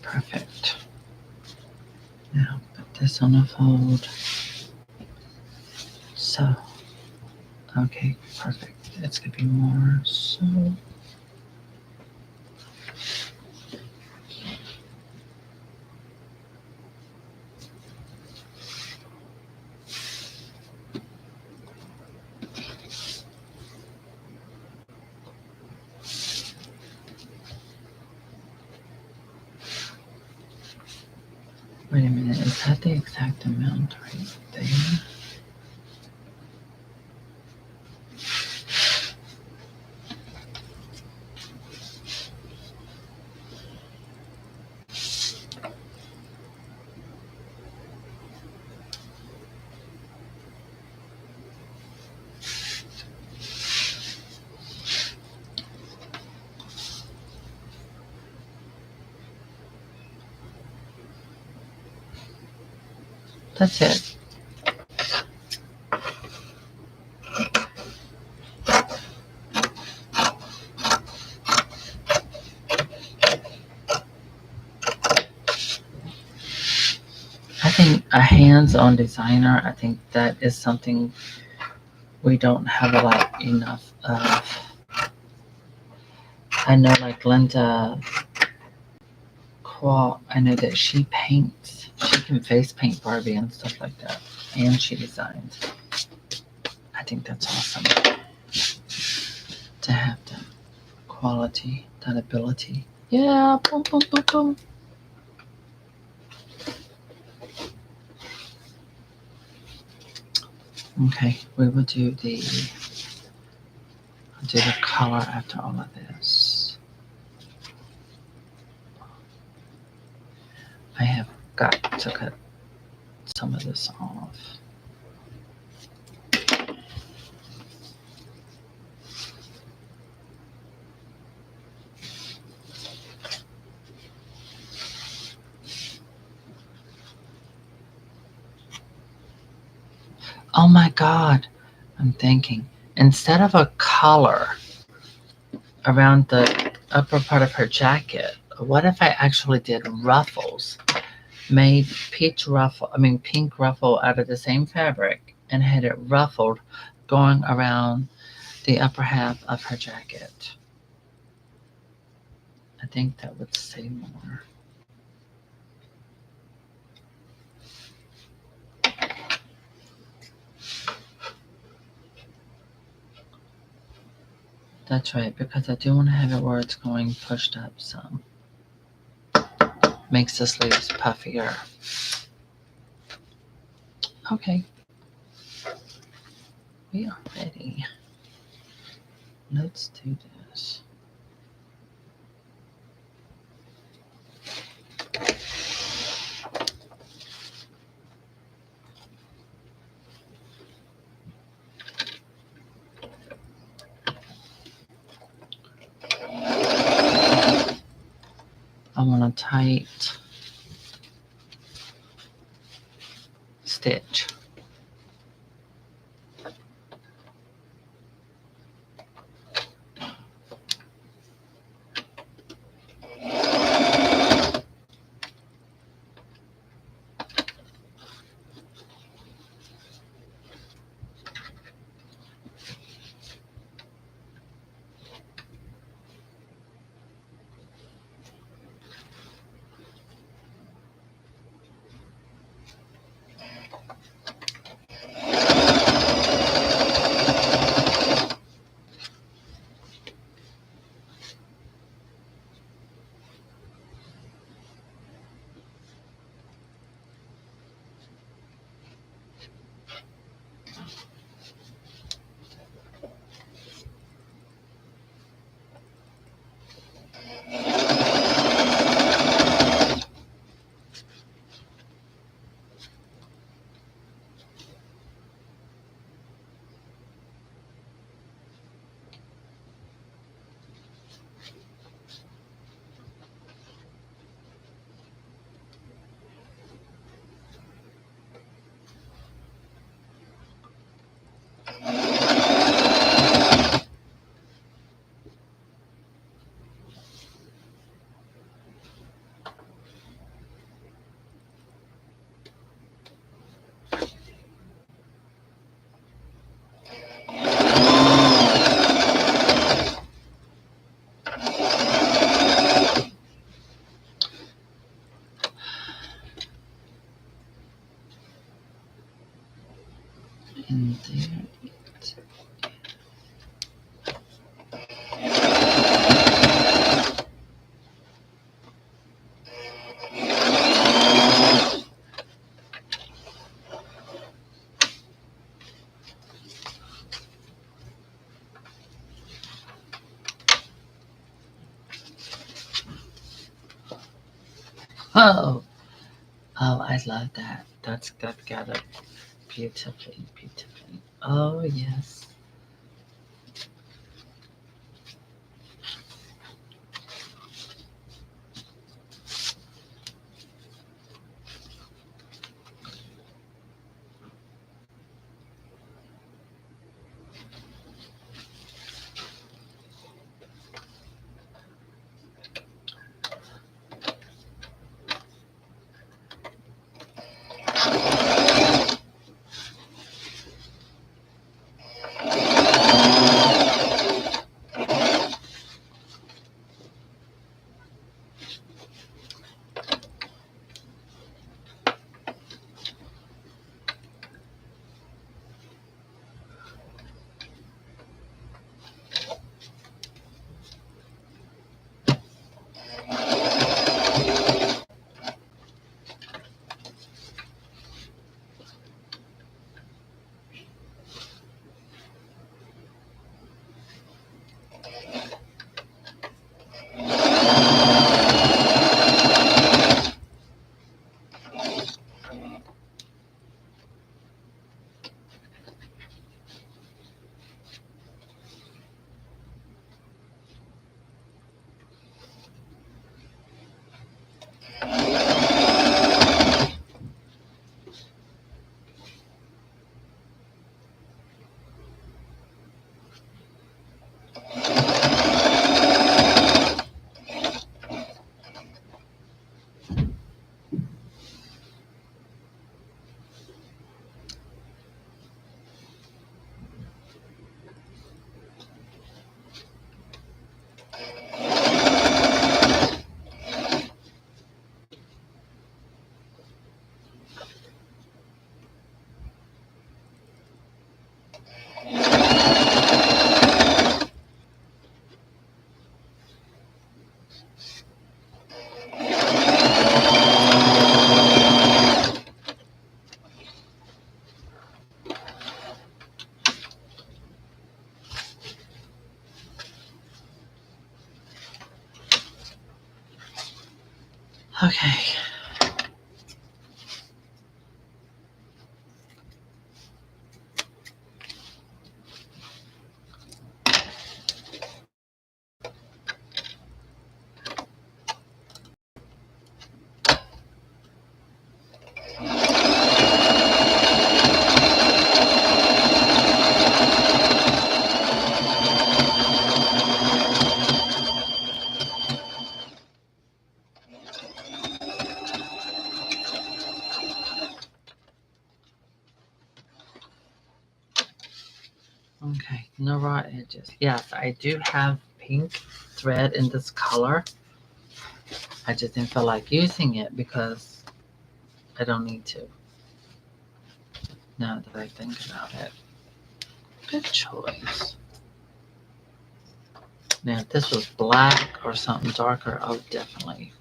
Perfect. Now put this on a fold. So, okay, perfect. It's going to be more so. Wait a minute, is that the exact amount right there? That's it. I think a hands-on designer, I think that is something we don't have a lot enough of. I know like Linda Quall, I know that she paints. She can face paint Barbie and stuff like that. And she designs. I think that's awesome to have that quality, that ability. Yeah, boom, boom, boom, boom. Okay, we will do the color after all of this. I have got to cut some of this off. Oh my God. I'm thinking instead of a collar around the upper part of her jacket, what if I actually did ruffles? Made pink ruffle out of the same fabric and had it ruffled going around the upper half of her jacket. I think that would say more. That's right, because I do want to have it where it's going pushed up some. Makes the sleeves puffier. Okay, we are ready. Let's do this. I want a tight stitch. And there. Oh, oh, I love that. That got it beautifully, beautifully. Oh yes. Okay, no raw edges. Yes, I do have pink thread in this color. I just didn't feel like using it because I don't need to. Now that I think about it. Good choice. Now, if this was black or something darker, I would definitely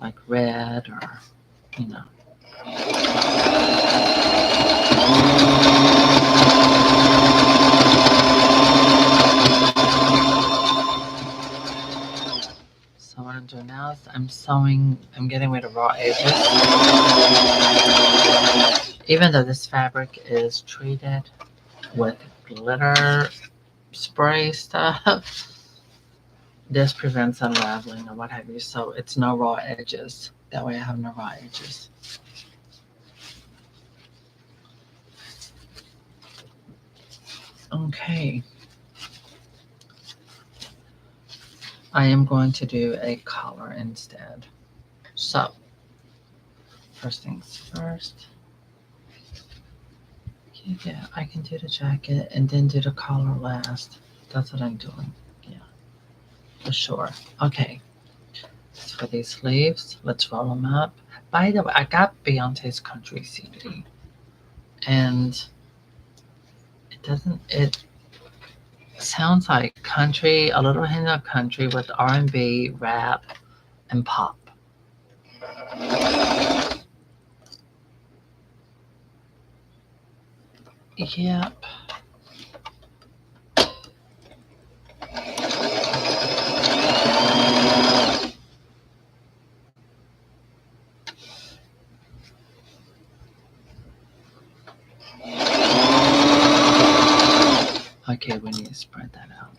like red or, you know. So what I'm doing now is I'm getting rid of raw edges. Even though this fabric is treated with glitter spray stuff, this prevents unraveling or what have you. So it's no raw edges. That way I have no raw edges. Okay. I am going to do a collar instead. So, first things first. Yeah, I can do the jacket and then do the collar last. That's what I'm doing. Yeah, for sure. Okay, as for these sleeves, let's roll them up. By the way, I got Beyonce's country CD, and it sounds like country, a little hint of country with R&B, rap, and pop. Yep. Okay, we need to spread that out.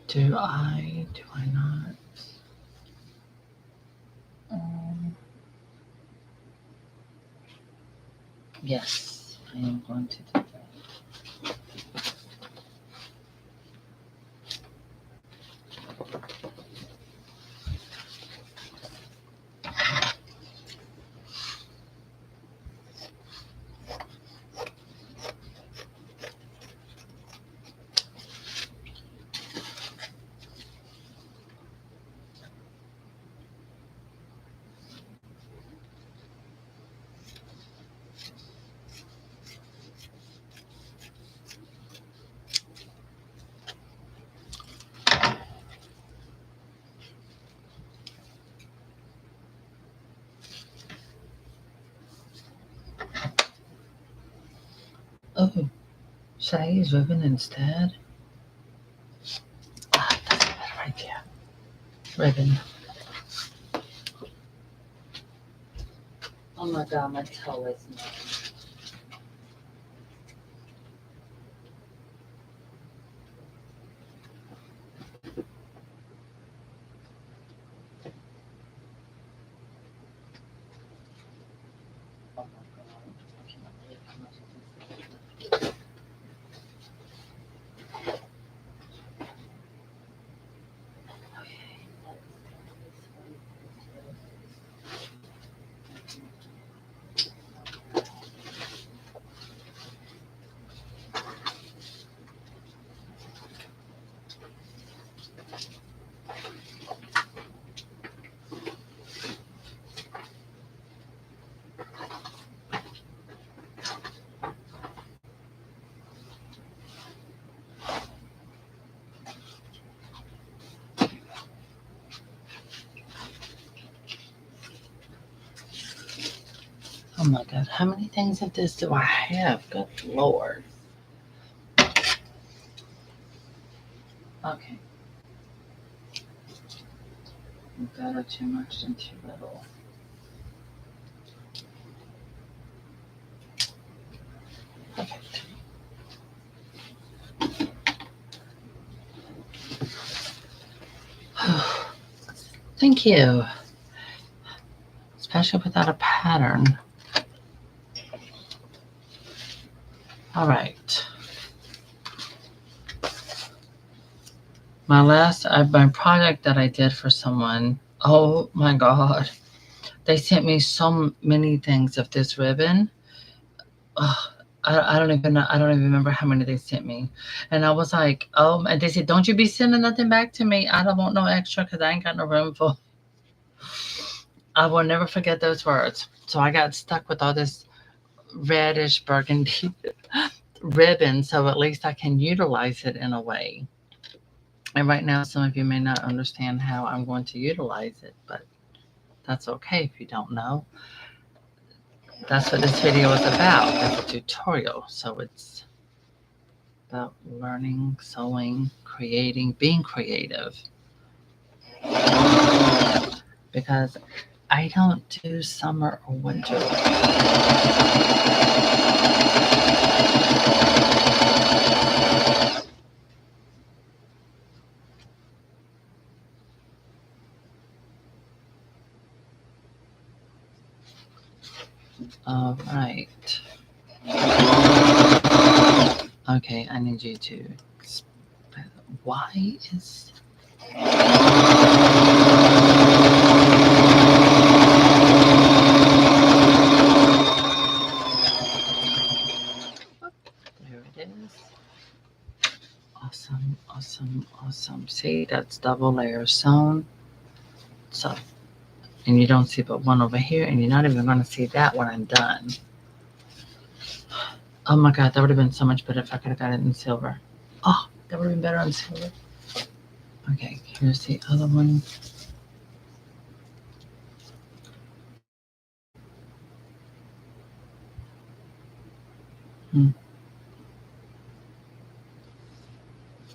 Do I? Do I not? Um, yes, I am going to do that. Oh, should I use ribbon instead? Ah, that's a better idea. Ribbon. Oh my god, my toe is numb. Oh my god. I can't believe how much I can Oh my god, how many things of this do I have? Good lord. Okay. Better too much than too little. Perfect. Thank you. Especially without a pattern. All right. My project that I did for someone. Oh my god. They sent me so many things of this ribbon. Ugh, I don't even know. I don't even remember how many they sent me. And I was like, oh, and they said, don't you be sending nothing back to me. I don't want no extra because I ain't got no room for. I will never forget those words. So I got stuck with all this reddish burgundy ribbon, so at least I can utilize it in a way. And right now, some of you may not understand how I'm going to utilize it, but that's okay if you don't know. That's what this video is about. It's a tutorial, so it's about learning, sewing, creating, being creative. Because I don't do summer or winter. All right. Okay, I need you to. Why is. There it is. Awesome, awesome, awesome. See, that's double layer sewn. So, and you don't see but one over here, and you're not even going to see that when I'm done. Oh my god, that would have been so much better if I could have got it in silver. Oh, that would have been better on silver. Okay, here's the other one.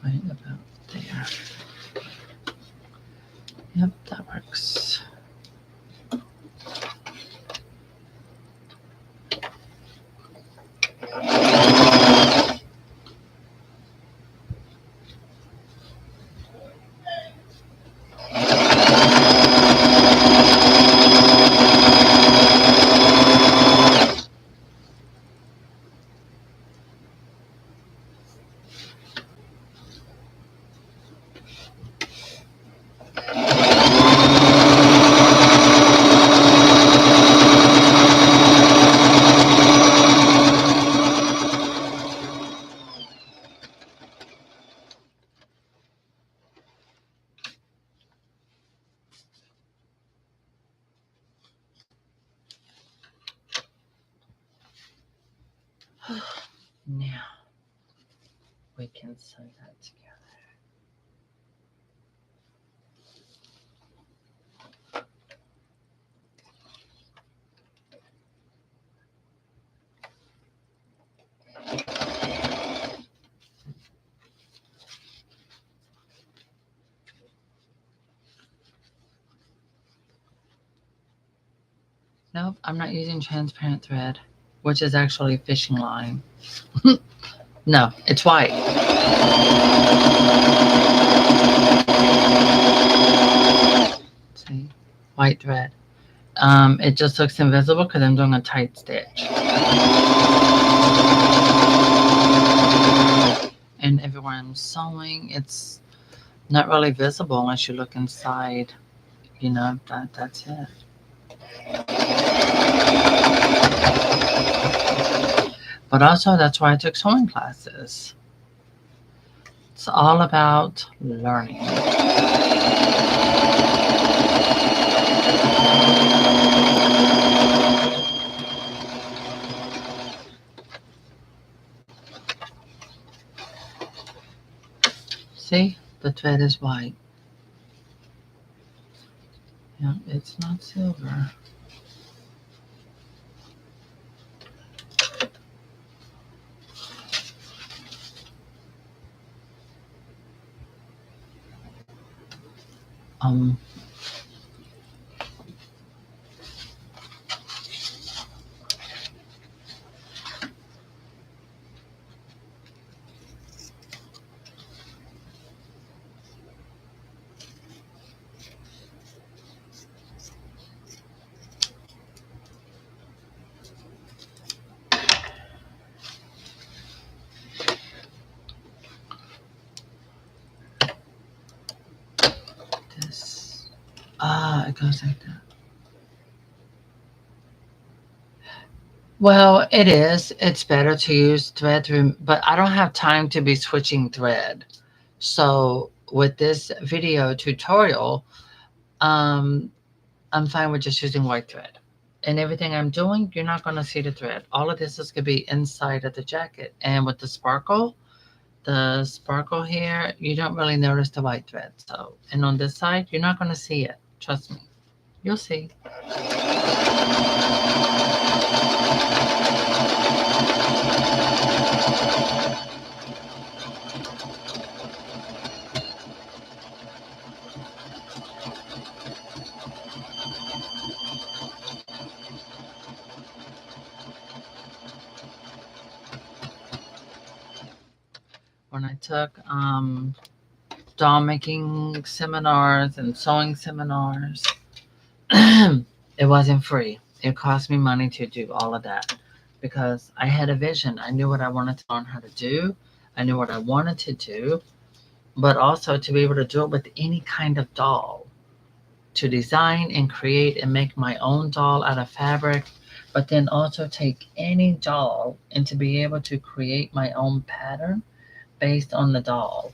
Right about there. Yep, that works. Now we can sew that together. Nope, I'm not using transparent thread, which is actually fishing line. No, it's white. See, white thread. It just looks invisible because I'm doing a tight stitch. And everywhere I'm sewing, it's not really visible unless you look inside. That's it. But also, that's why I took sewing classes. It's all about learning. See, the thread is white. Yeah, it's not silver. Um, this. It goes like that. Well, it is. It's better to use thread, but I don't have time to be switching thread. So with this video tutorial, um, I'm fine with just using white thread. And everything I'm doing, you're not going to see the thread. All of this is going to be inside of the jacket. And with the sparkle here, you don't really notice the white thread. So, and on this side, you're not going to see it. Trust me. You'll see. When I took doll making seminars and sewing seminars, it wasn't free. It cost me money to do all of that because I had a vision. I knew what I wanted to learn how to do. I knew what I wanted to do, but also to be able to do it with any kind of doll, to design and create and make my own doll out of fabric, but then also take any doll and to be able to create my own pattern based on the doll.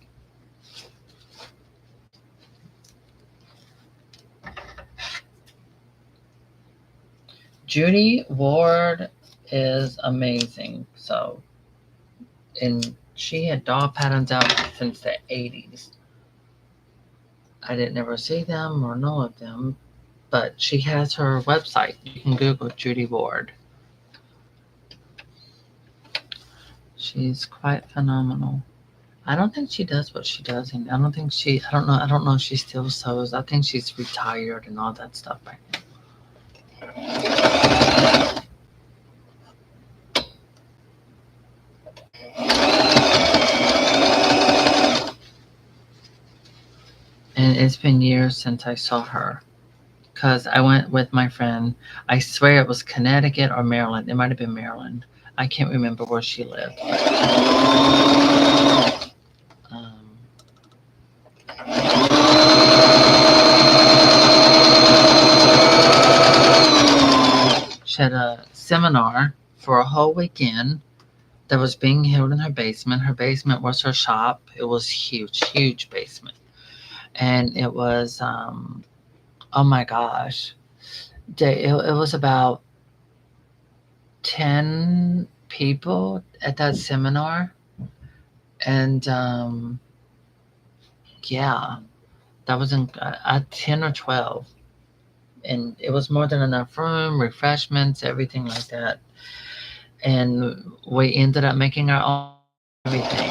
Judy Ward is amazing. So, and she had doll patterns out since the 80s. I didn't ever see them or know of them, but she has her website. You can Google Judy Ward. She's quite phenomenal. I don't think she does what she does, and I don't know if she still sews. I think she's retired and all that stuff right now. And it's been years since I saw her because I went with my friend. I swear it was Connecticut or Maryland. It might have been Maryland. I can't remember where she lived. Um, she had a seminar for a whole weekend that was being held in her basement. Her basement was her shop. It was huge, huge basement. And it was, oh my gosh, it was about 10 people at that seminar. And yeah, that was in 10 or 12. And it was more than enough room, refreshments, everything like that. And we ended up making our own everything.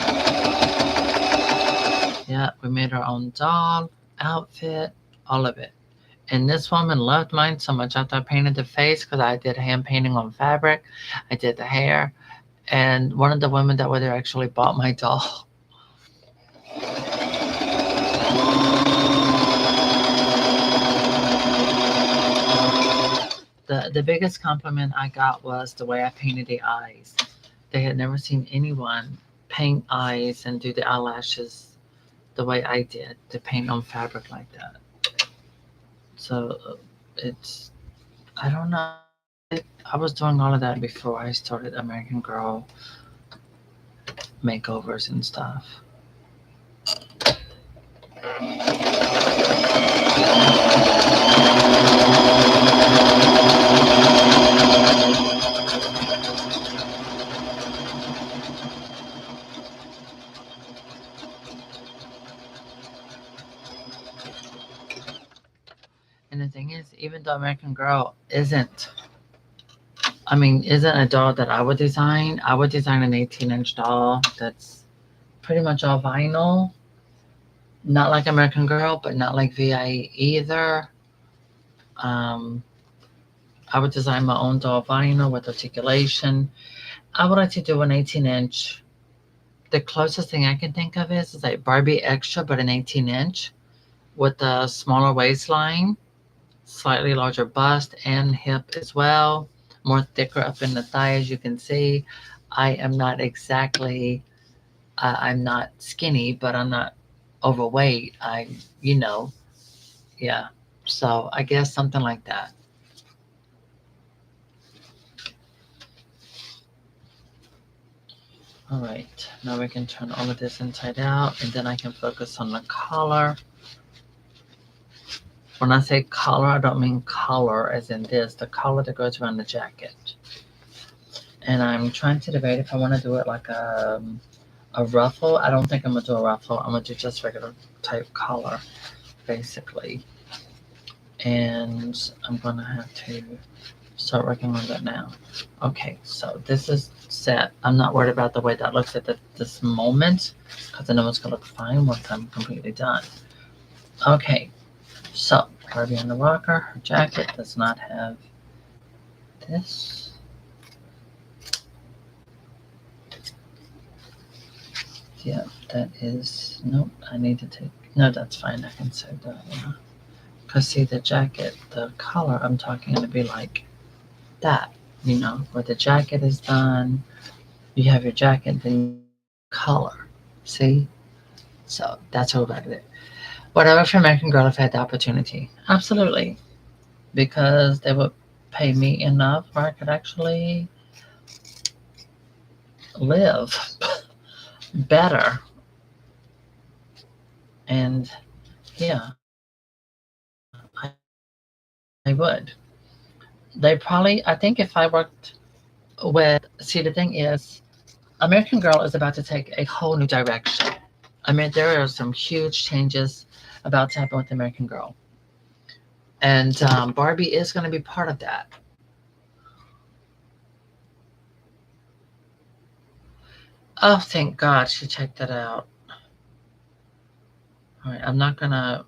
Yeah, we made our own doll, outfit, all of it. And this woman loved mine so much after I painted the face because I did hand painting on fabric. I did the hair. And one of the women that were there actually bought my doll. The biggest compliment I got was the way I painted the eyes. They had never seen anyone paint eyes and do the eyelashes the way I did, to paint on fabric like that. So it's, I don't know. I was doing all of that before I started American Girl makeovers and stuff. And the thing is, even though American Girl isn't, isn't a doll that I would design an 18-inch doll that's pretty much all vinyl. Not like American Girl, but not like VIE either. Um, I would design my own doll vinyl with articulation. I would like to do an 18-inch. The closest thing I can think of is like Barbie Extra, but an 18-inch with a smaller waistline, slightly larger bust and hip as well, more thicker up in the thigh, as you can see. I am not exactly, I'm not skinny, but I'm not overweight. You know, yeah. So I guess something like that. All right, now we can turn all of this inside out and then I can focus on the collar. When I say collar, I don't mean collar as in this, the collar that goes around the jacket. And I'm trying to debate if I want to do it like a ruffle. I don't think I'm gonna do a ruffle. I'm gonna do just regular type collar, basically. And I'm gonna have to start working on that now. Okay, so this is set. I'm not worried about the way that looks at this moment because I know it's gonna look fine once I'm completely done. Okay, so Barbie and the Rocker, her jacket does not have this. Yeah, that is, nope, I need to take, no, that's fine, I can save that one. Because see, the jacket, the color I'm talking going to be like that, where the jacket is done, you have your jacket, then color. See? So that's all about it. Whatever for American Girl if I had the opportunity. Absolutely. Because they would pay me enough where I could actually live better. And yeah, I would. They probably, I think if I worked with, see, the thing is, American Girl is about to take a whole new direction. There are some huge changes about to happen with American Girl. And Barbie is going to be part of that. Oh, thank God she checked that out. All right, I'm not going to.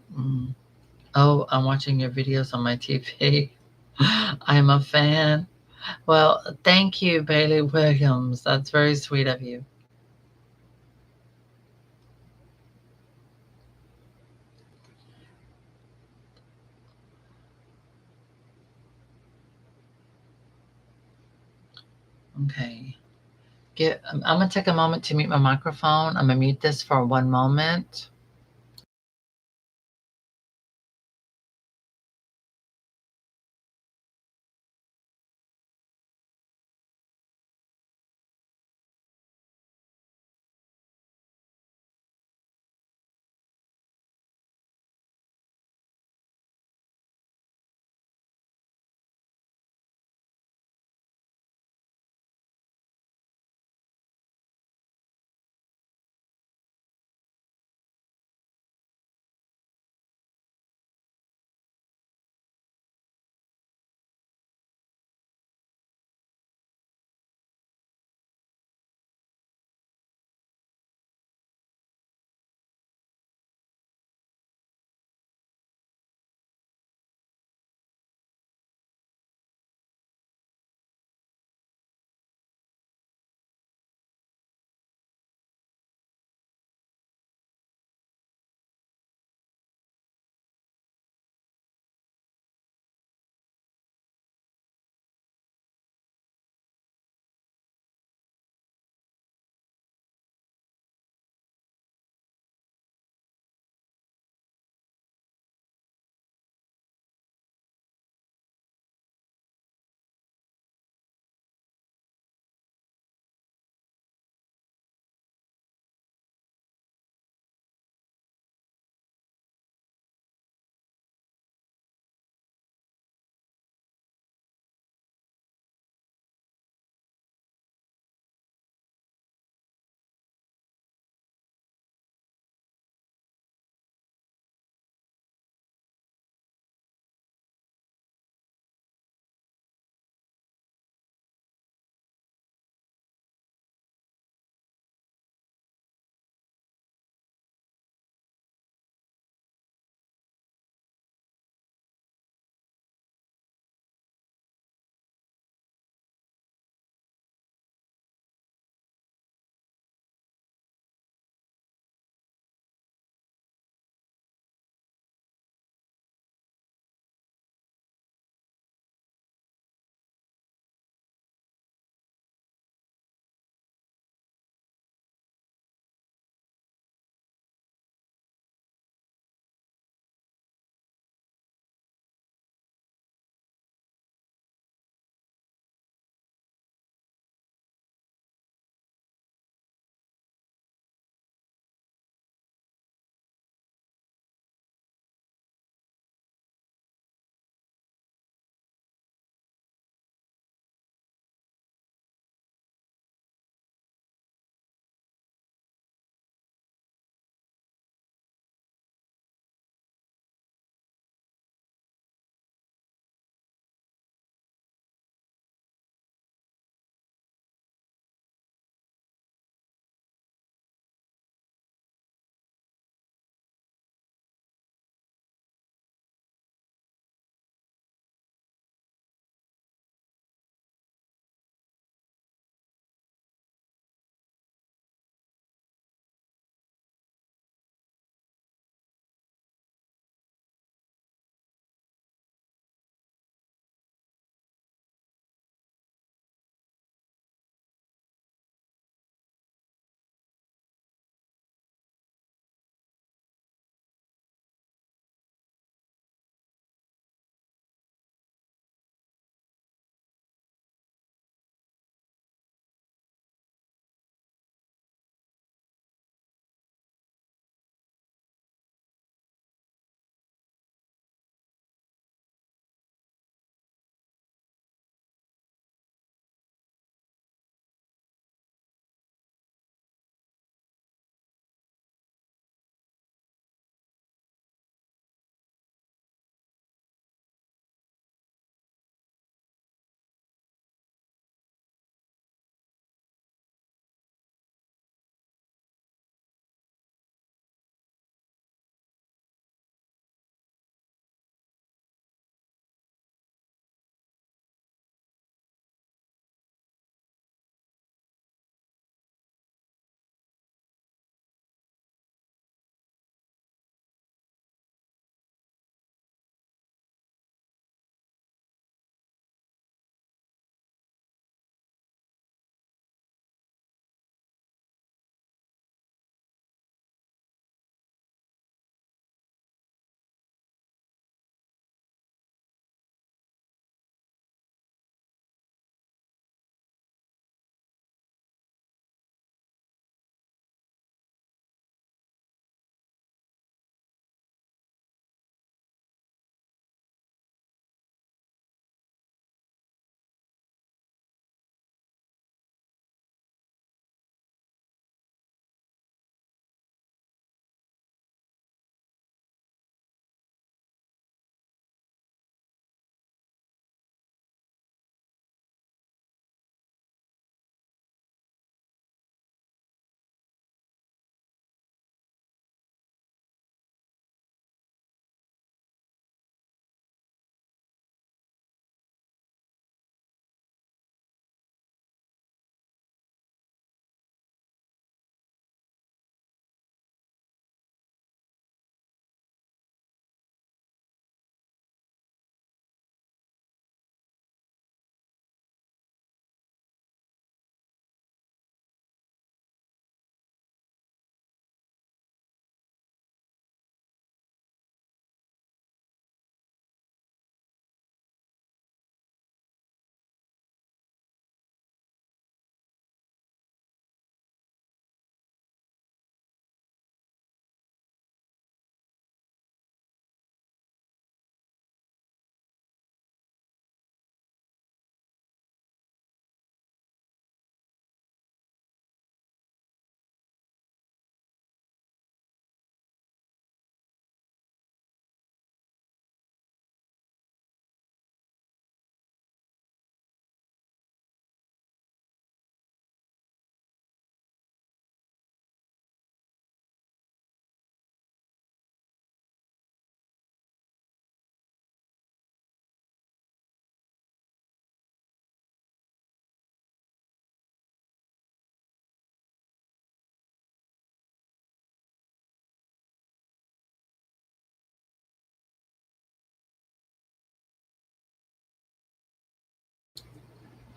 Oh, I'm watching your videos on my TV. I'm a fan. Well, thank you, Bailey Williams. That's very sweet of you. Okay. I'm going to take a moment to mute my microphone. I'm going to mute this for 1 moment.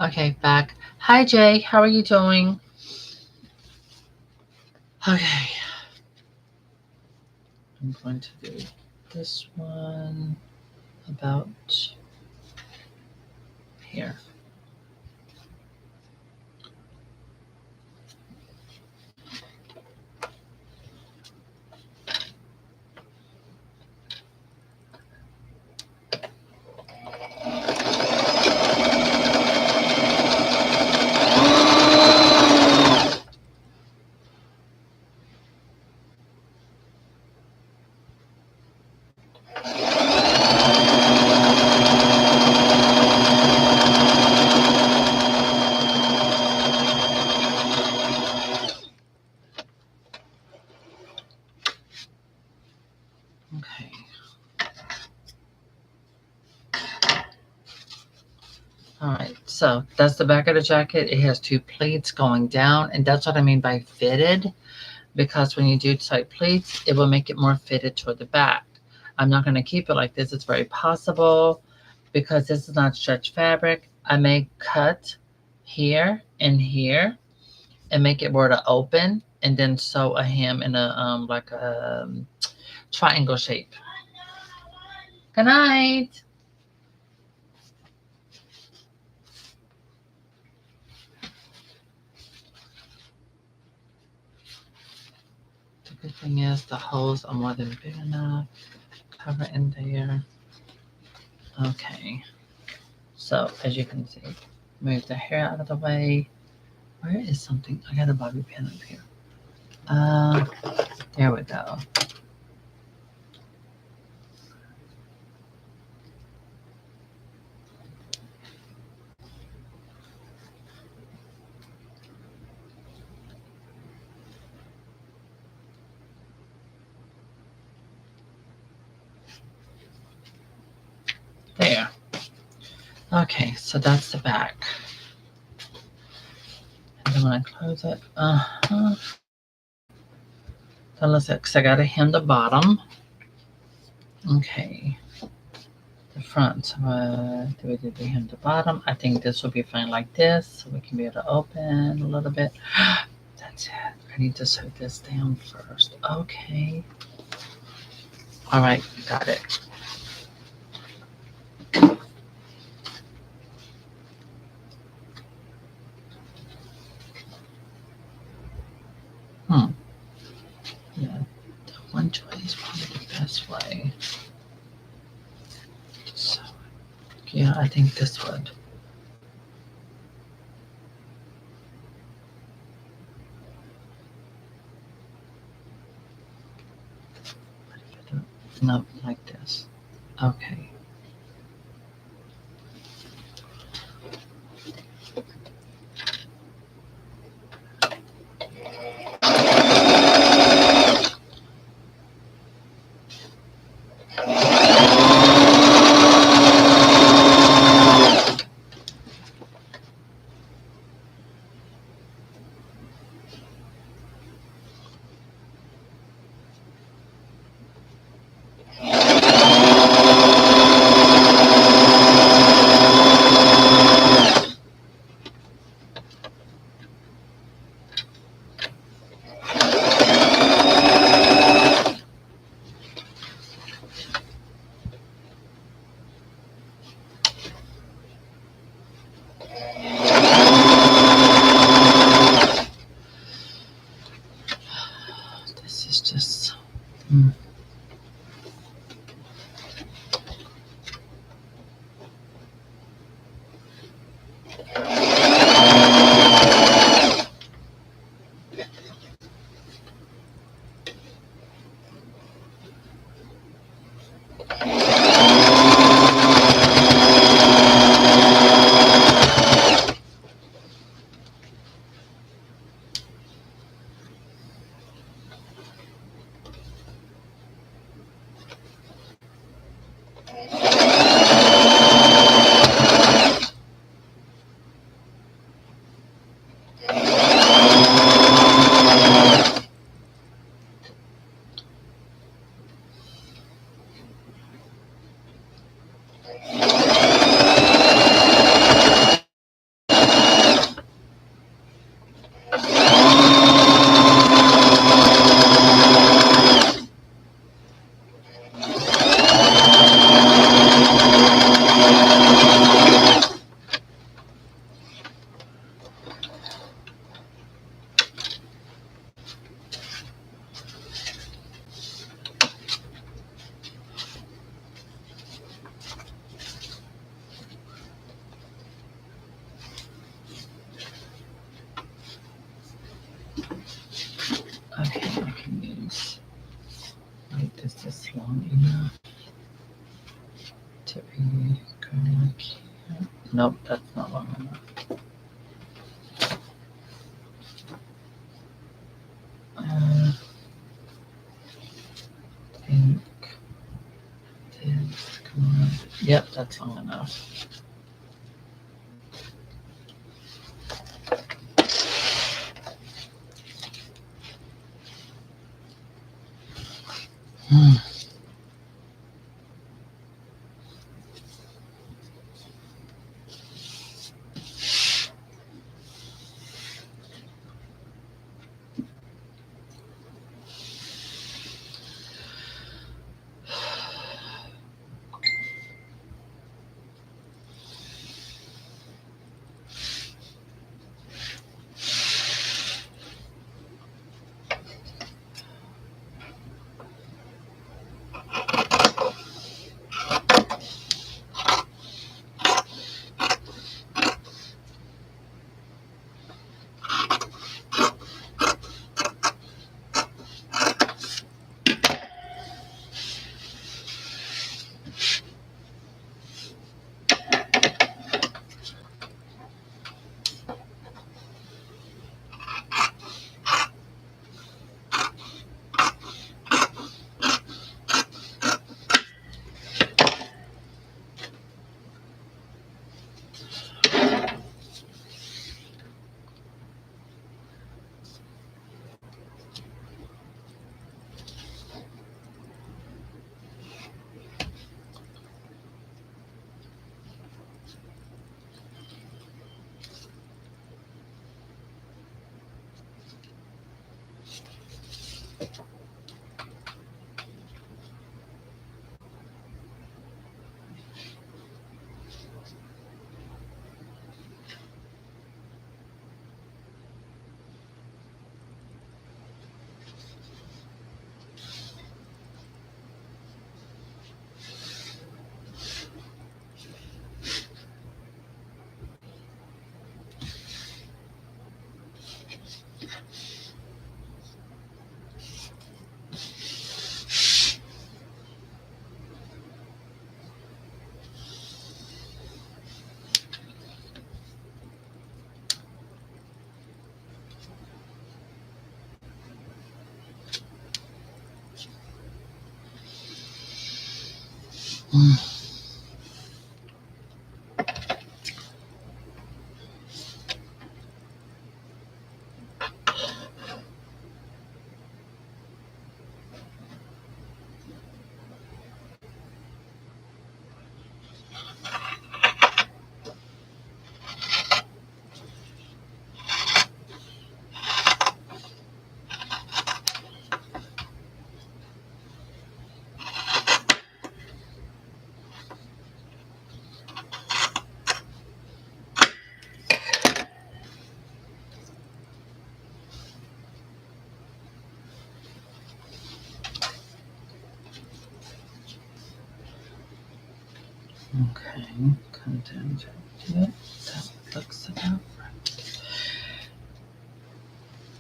Okay, back. Hi, Jay. How are you doing? Okay, I'm going to do this one about here. Okay. All right. So that's the back of the jacket. It has two pleats going down, and that's what I mean by fitted, because when you do tight pleats, it will make it more fitted toward the back. I'm not going to keep it like this. It's very possible because this is not stretch fabric. I may cut here and here and make it where to open, and then sew a hem in a like a triangle shape. Good night. The good thing is the holes are more than big enough. Cover in there. Okay. So as you can see, move the hair out of the way. Where is something? I got a bobby pin up here. Uh, there we go. There. Okay, so that's the back. And then when I close it, so let's see, because I got to hem the bottom. Okay. The front. Do we do the hem the bottom? I think this will be fine like this, so we can be able to open a little bit. That's it. I need to sew this down first. Okay. All right, got it. Hmm. Yeah, the one choice is probably the best way. So, yeah, I think this would. No, like this. Okay. This is just. Hmm. Nope, that's not long enough. Uh, think this, come on. Yep, that's long enough. Hmm. Okay, content. Yep, that looks about right.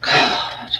God.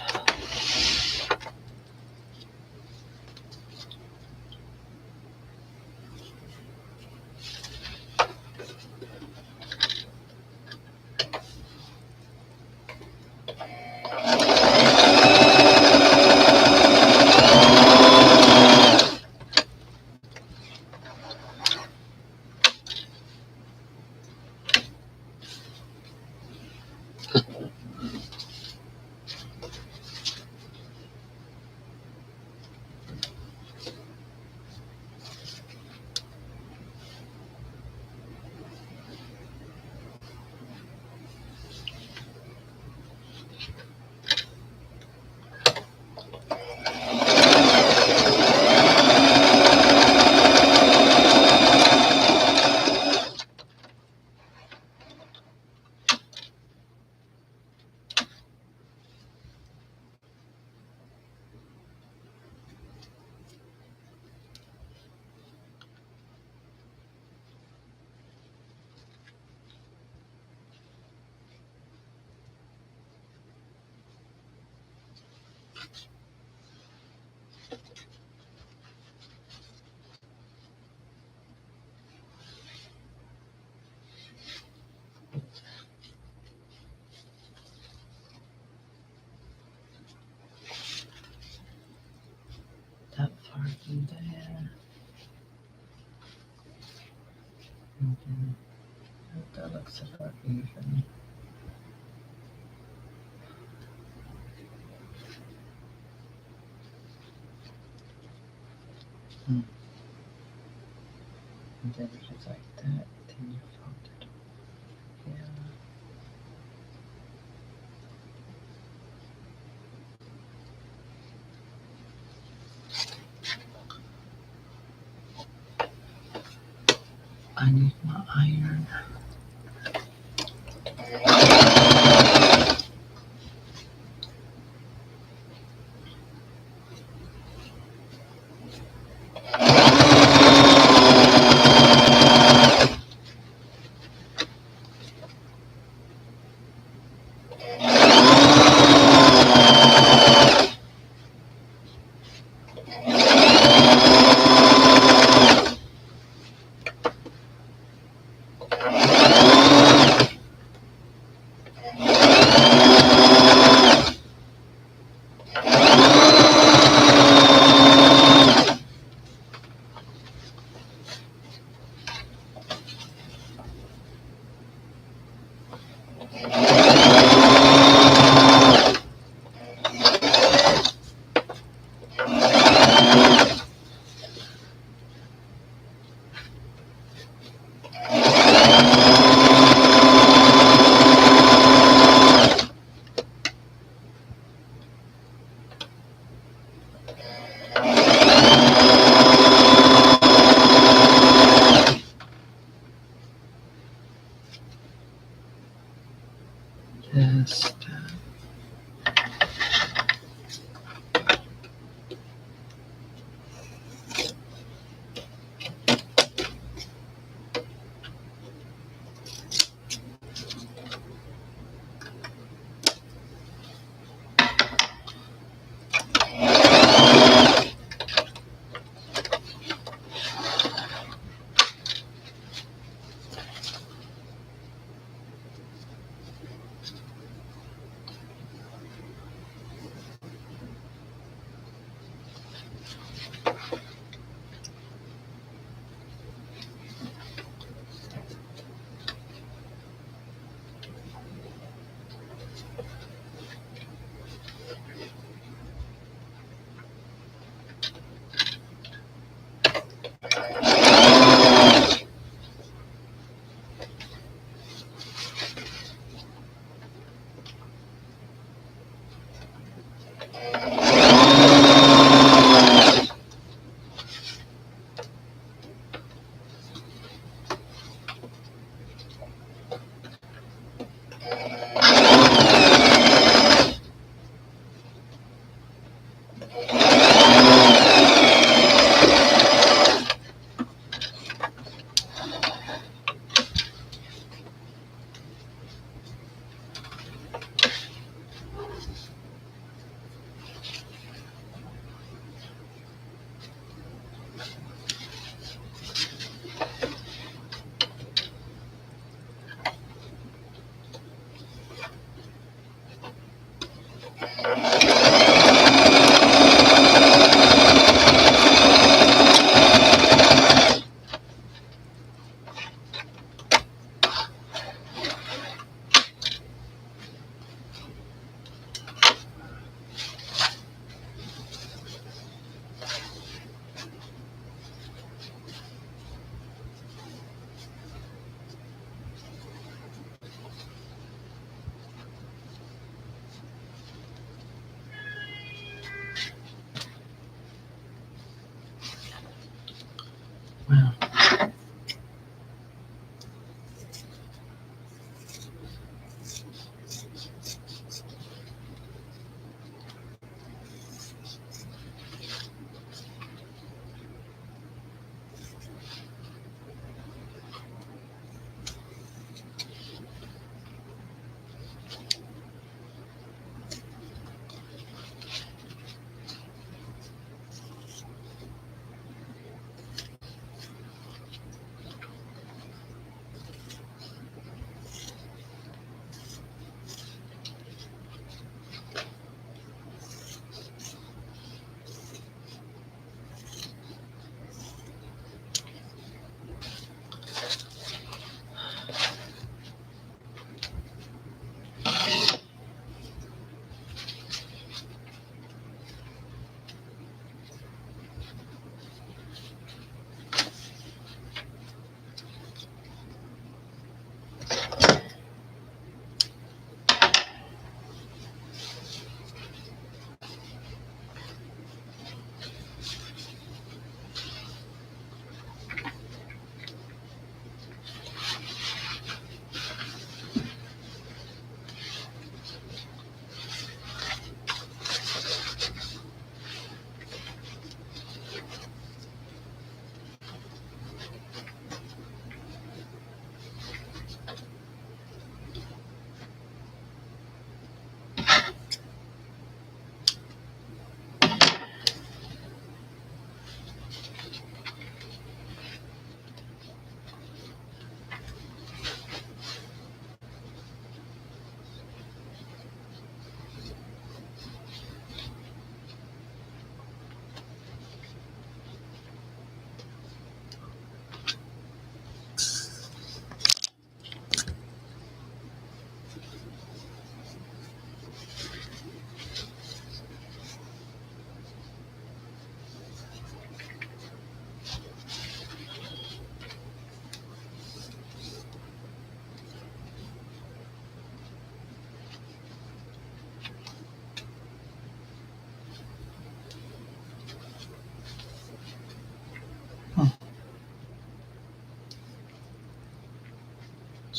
Parking there. Mhm. That looks about even. Hmm. And then if it's like that, then you fold it here. I need my iron.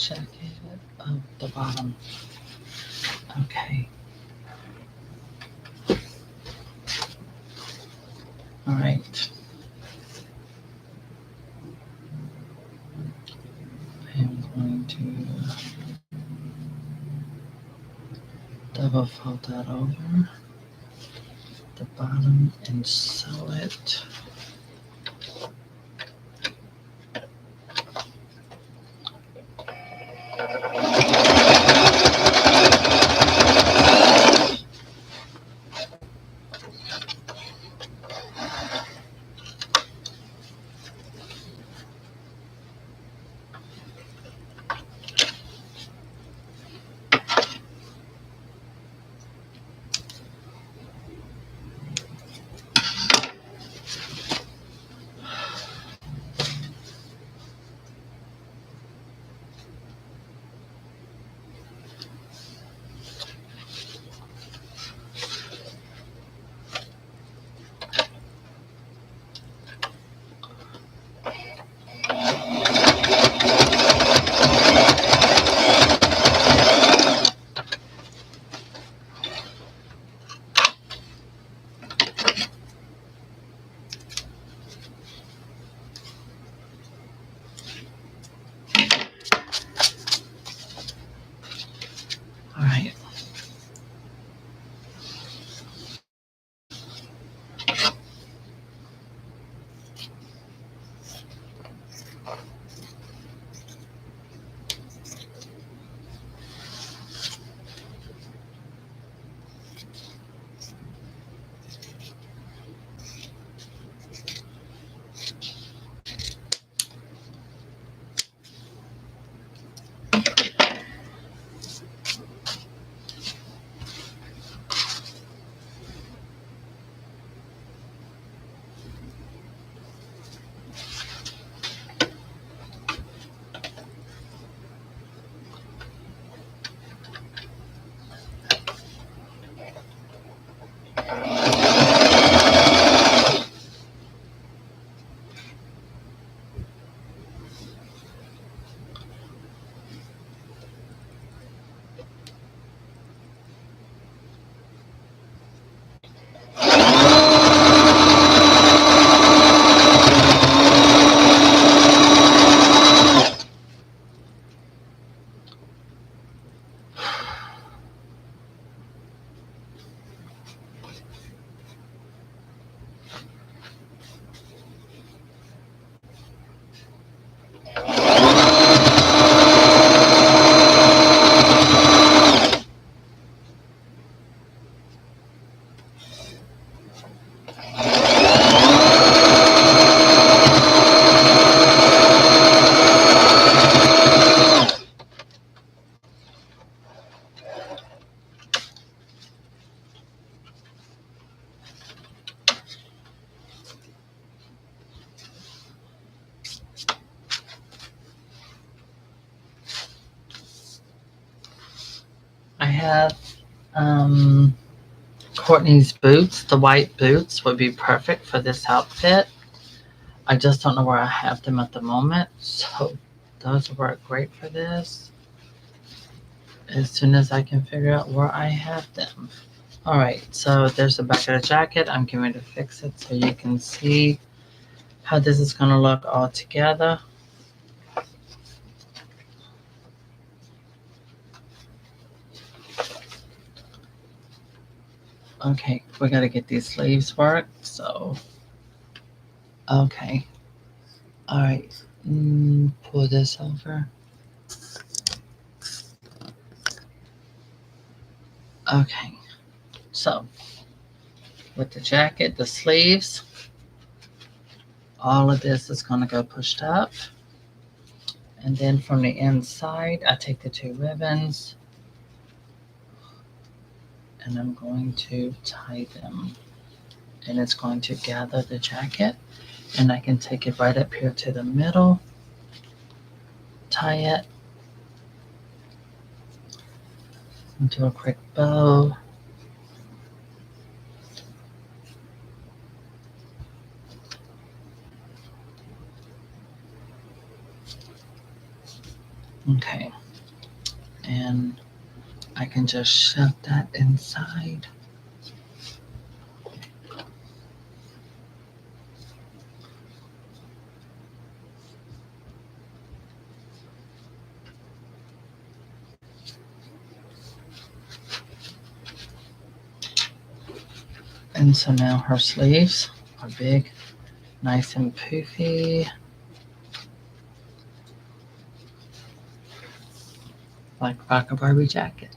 jacket. Oh, the bottom. Okay. All right. I'm going to double fold that over the bottom and sew it. All right. I have um, Courtney's boots. The white boots would be perfect for this outfit. I just don't know where I have them at the moment. So those work great for this. As soon as I can figure out where I have them. All right, so there's the back of the jacket. I'm going to fix it so you can see how this is going to look all together. Okay, we got to get these sleeves worked. So, okay. All right, pull this over. Okay, so with the jacket, the sleeves, all of this is going to go pushed up. And then from the inside, I take the two ribbons and I'm going to tie them. And it's going to gather the jacket. And I can take it right up here to the middle, tie it into a quick bow. Okay, and I can just shove that inside. And so now her sleeves are big, nice and poofy, like rock a Barbie jacket.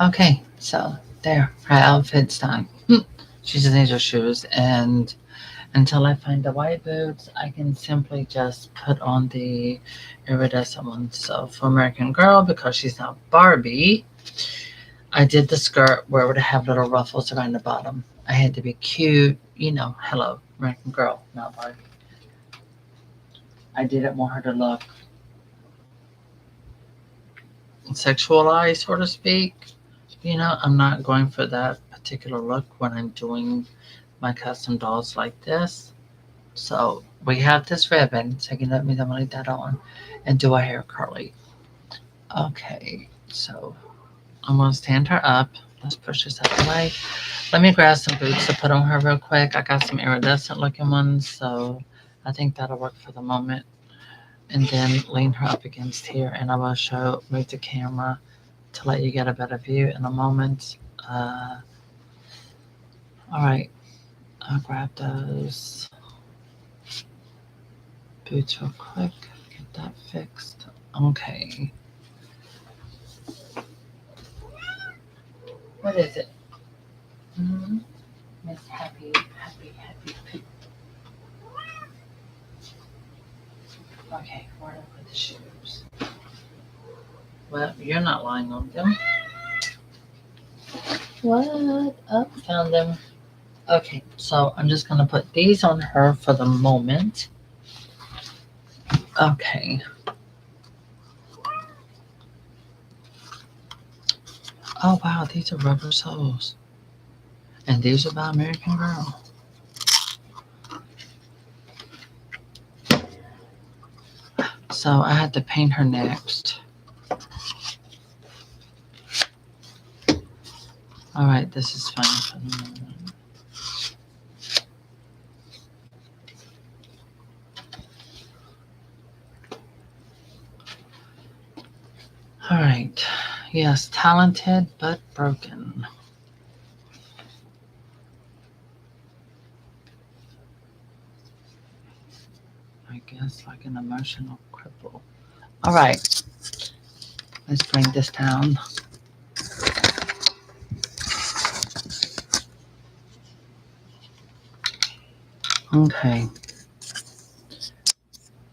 Okay, so there, her outfit's done. She just needs her shoes, and until I find the white boots, I can simply just put on the iridescent ones. So for American Girl, because she's not Barbie, I did the skirt where it would have little ruffles around the bottom. I had to be cute, hello, American Girl, not Barbie. I didn't want her to look sexualized, so to speak. I'm not going for that particular look when I'm doing my custom dolls like this. So we have this ribbon, so you can let me lay that on and do her hair curly. Okay, so I'm gonna stand her up. Let's push this out of the way. Let me grab some boots to put on her real quick. I got some iridescent looking ones, so I think that'll work for the moment. And then lean her up against here, and I will move the camera to let you get a better view in a moment. All right, I'll grab those boots real quick. Get that fixed. Okay. What is it? Mm-hmm. Miss Happy, Happy, Happy Poop. Okay, where do I put the shoes? Well, you're not lying on them. What? Oh, found them. Okay, so I'm just gonna put these on her for the moment. Okay. Oh wow, these are rubber soles. And these are by American Girl. So I had to paint her next. Alright, this is fine for the moment. Alright. Yes, talented but broken. I guess like an emotional cripple. Alright. Let's bring this down. Okay.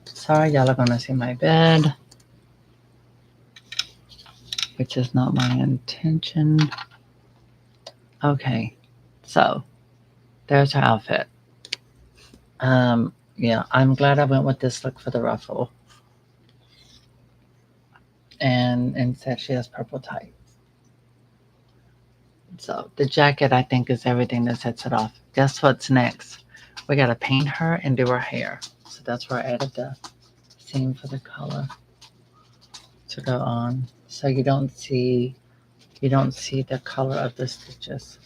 Sorry, y'all are gonna see my bed, which is not my intention. Okay. So there's her outfit. Yeah, I'm glad I went with this look for the ruffle. And instead she has purple tights. So the jacket I think is everything that sets it off. Guess what's next? We gotta paint her and do her hair. So that's where I added the seam for the color to go on. So you don't see the color of the stitches.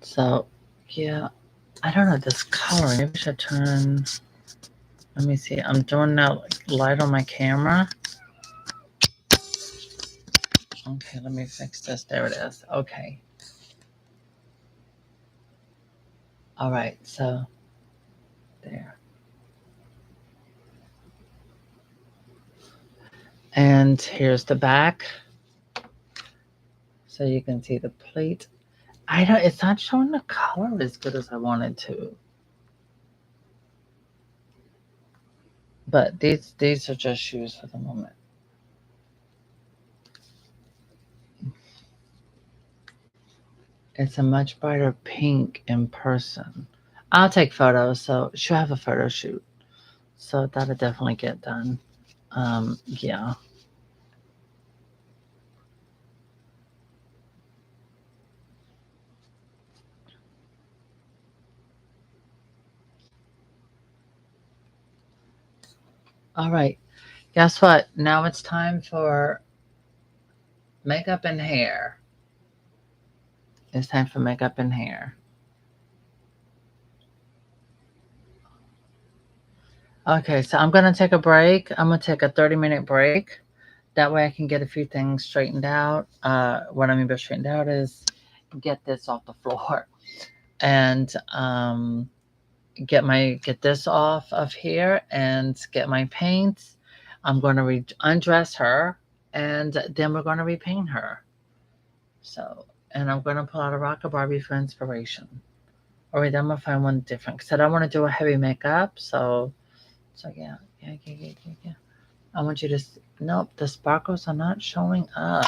So yeah, I don't know this color. Maybe I should turn. Let me see. I'm doing now light on my camera. Okay, let me fix this. There it is. Okay. All right. So there. And here's the back. So you can see the plate. I don't. It's not showing the color as good as I wanted to. But these are just shoes for the moment. It's a much brighter pink in person. I'll take photos, so she'll have a photo shoot. So that'll definitely get done. Yeah. All right. Guess what? Now it's time for makeup and hair. It's time for makeup and hair. Okay, so I'm gonna take a break. I'm gonna take a 30-minute break. That way I can get a few things straightened out. What I mean by straightened out is get this off the floor and get this off of here and get my paints. I'm going to undress her and then we're going to repaint her. So, and I'm going to pull out a Rocker Barbie for inspiration. All right, I'm gonna find one different because I don't want to do a heavy makeup. So yeah. I want you to. Nope, the sparkles are not showing up.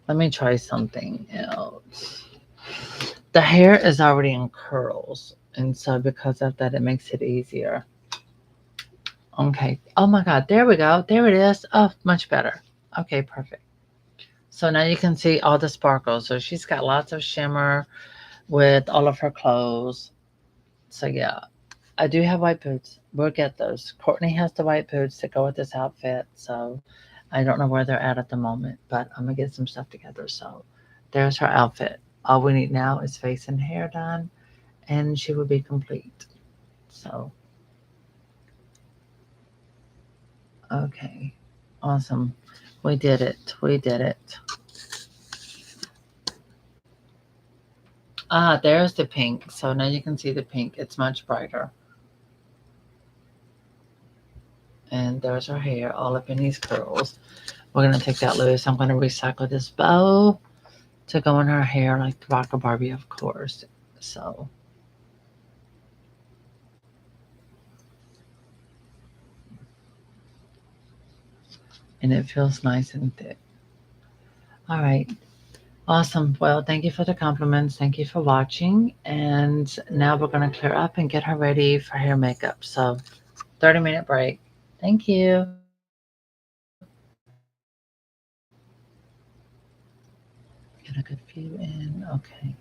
Let me try something else. The hair is already in curls, and so because of that, it makes it easier. Okay. Oh my God. There we go. There it is. Oh, much better. Okay, perfect. So now you can see all the sparkles. So she's got lots of shimmer with all of her clothes. So yeah, I do have white boots. We'll get those. Courtney has the white boots to go with this outfit. So I don't know where they're at the moment, but I'm gonna get some stuff together. So there's her outfit. All we need now is face and hair done, and she will be complete. So okay, awesome. We did it. We did it. Ah, there's the pink. So now you can see the pink. It's much brighter. And there's her hair all up in these curls. We're going to take that loose. I'm going to recycle this bow to go in her hair like the Rocker Barbie, of course. So, and it feels nice and thick. All right. Awesome. Well, thank you for the compliments. Thank you for watching. And now we're going to clear up and get her ready for hair makeup. So, 30-minute break. Thank you. Get a good view in. Okay.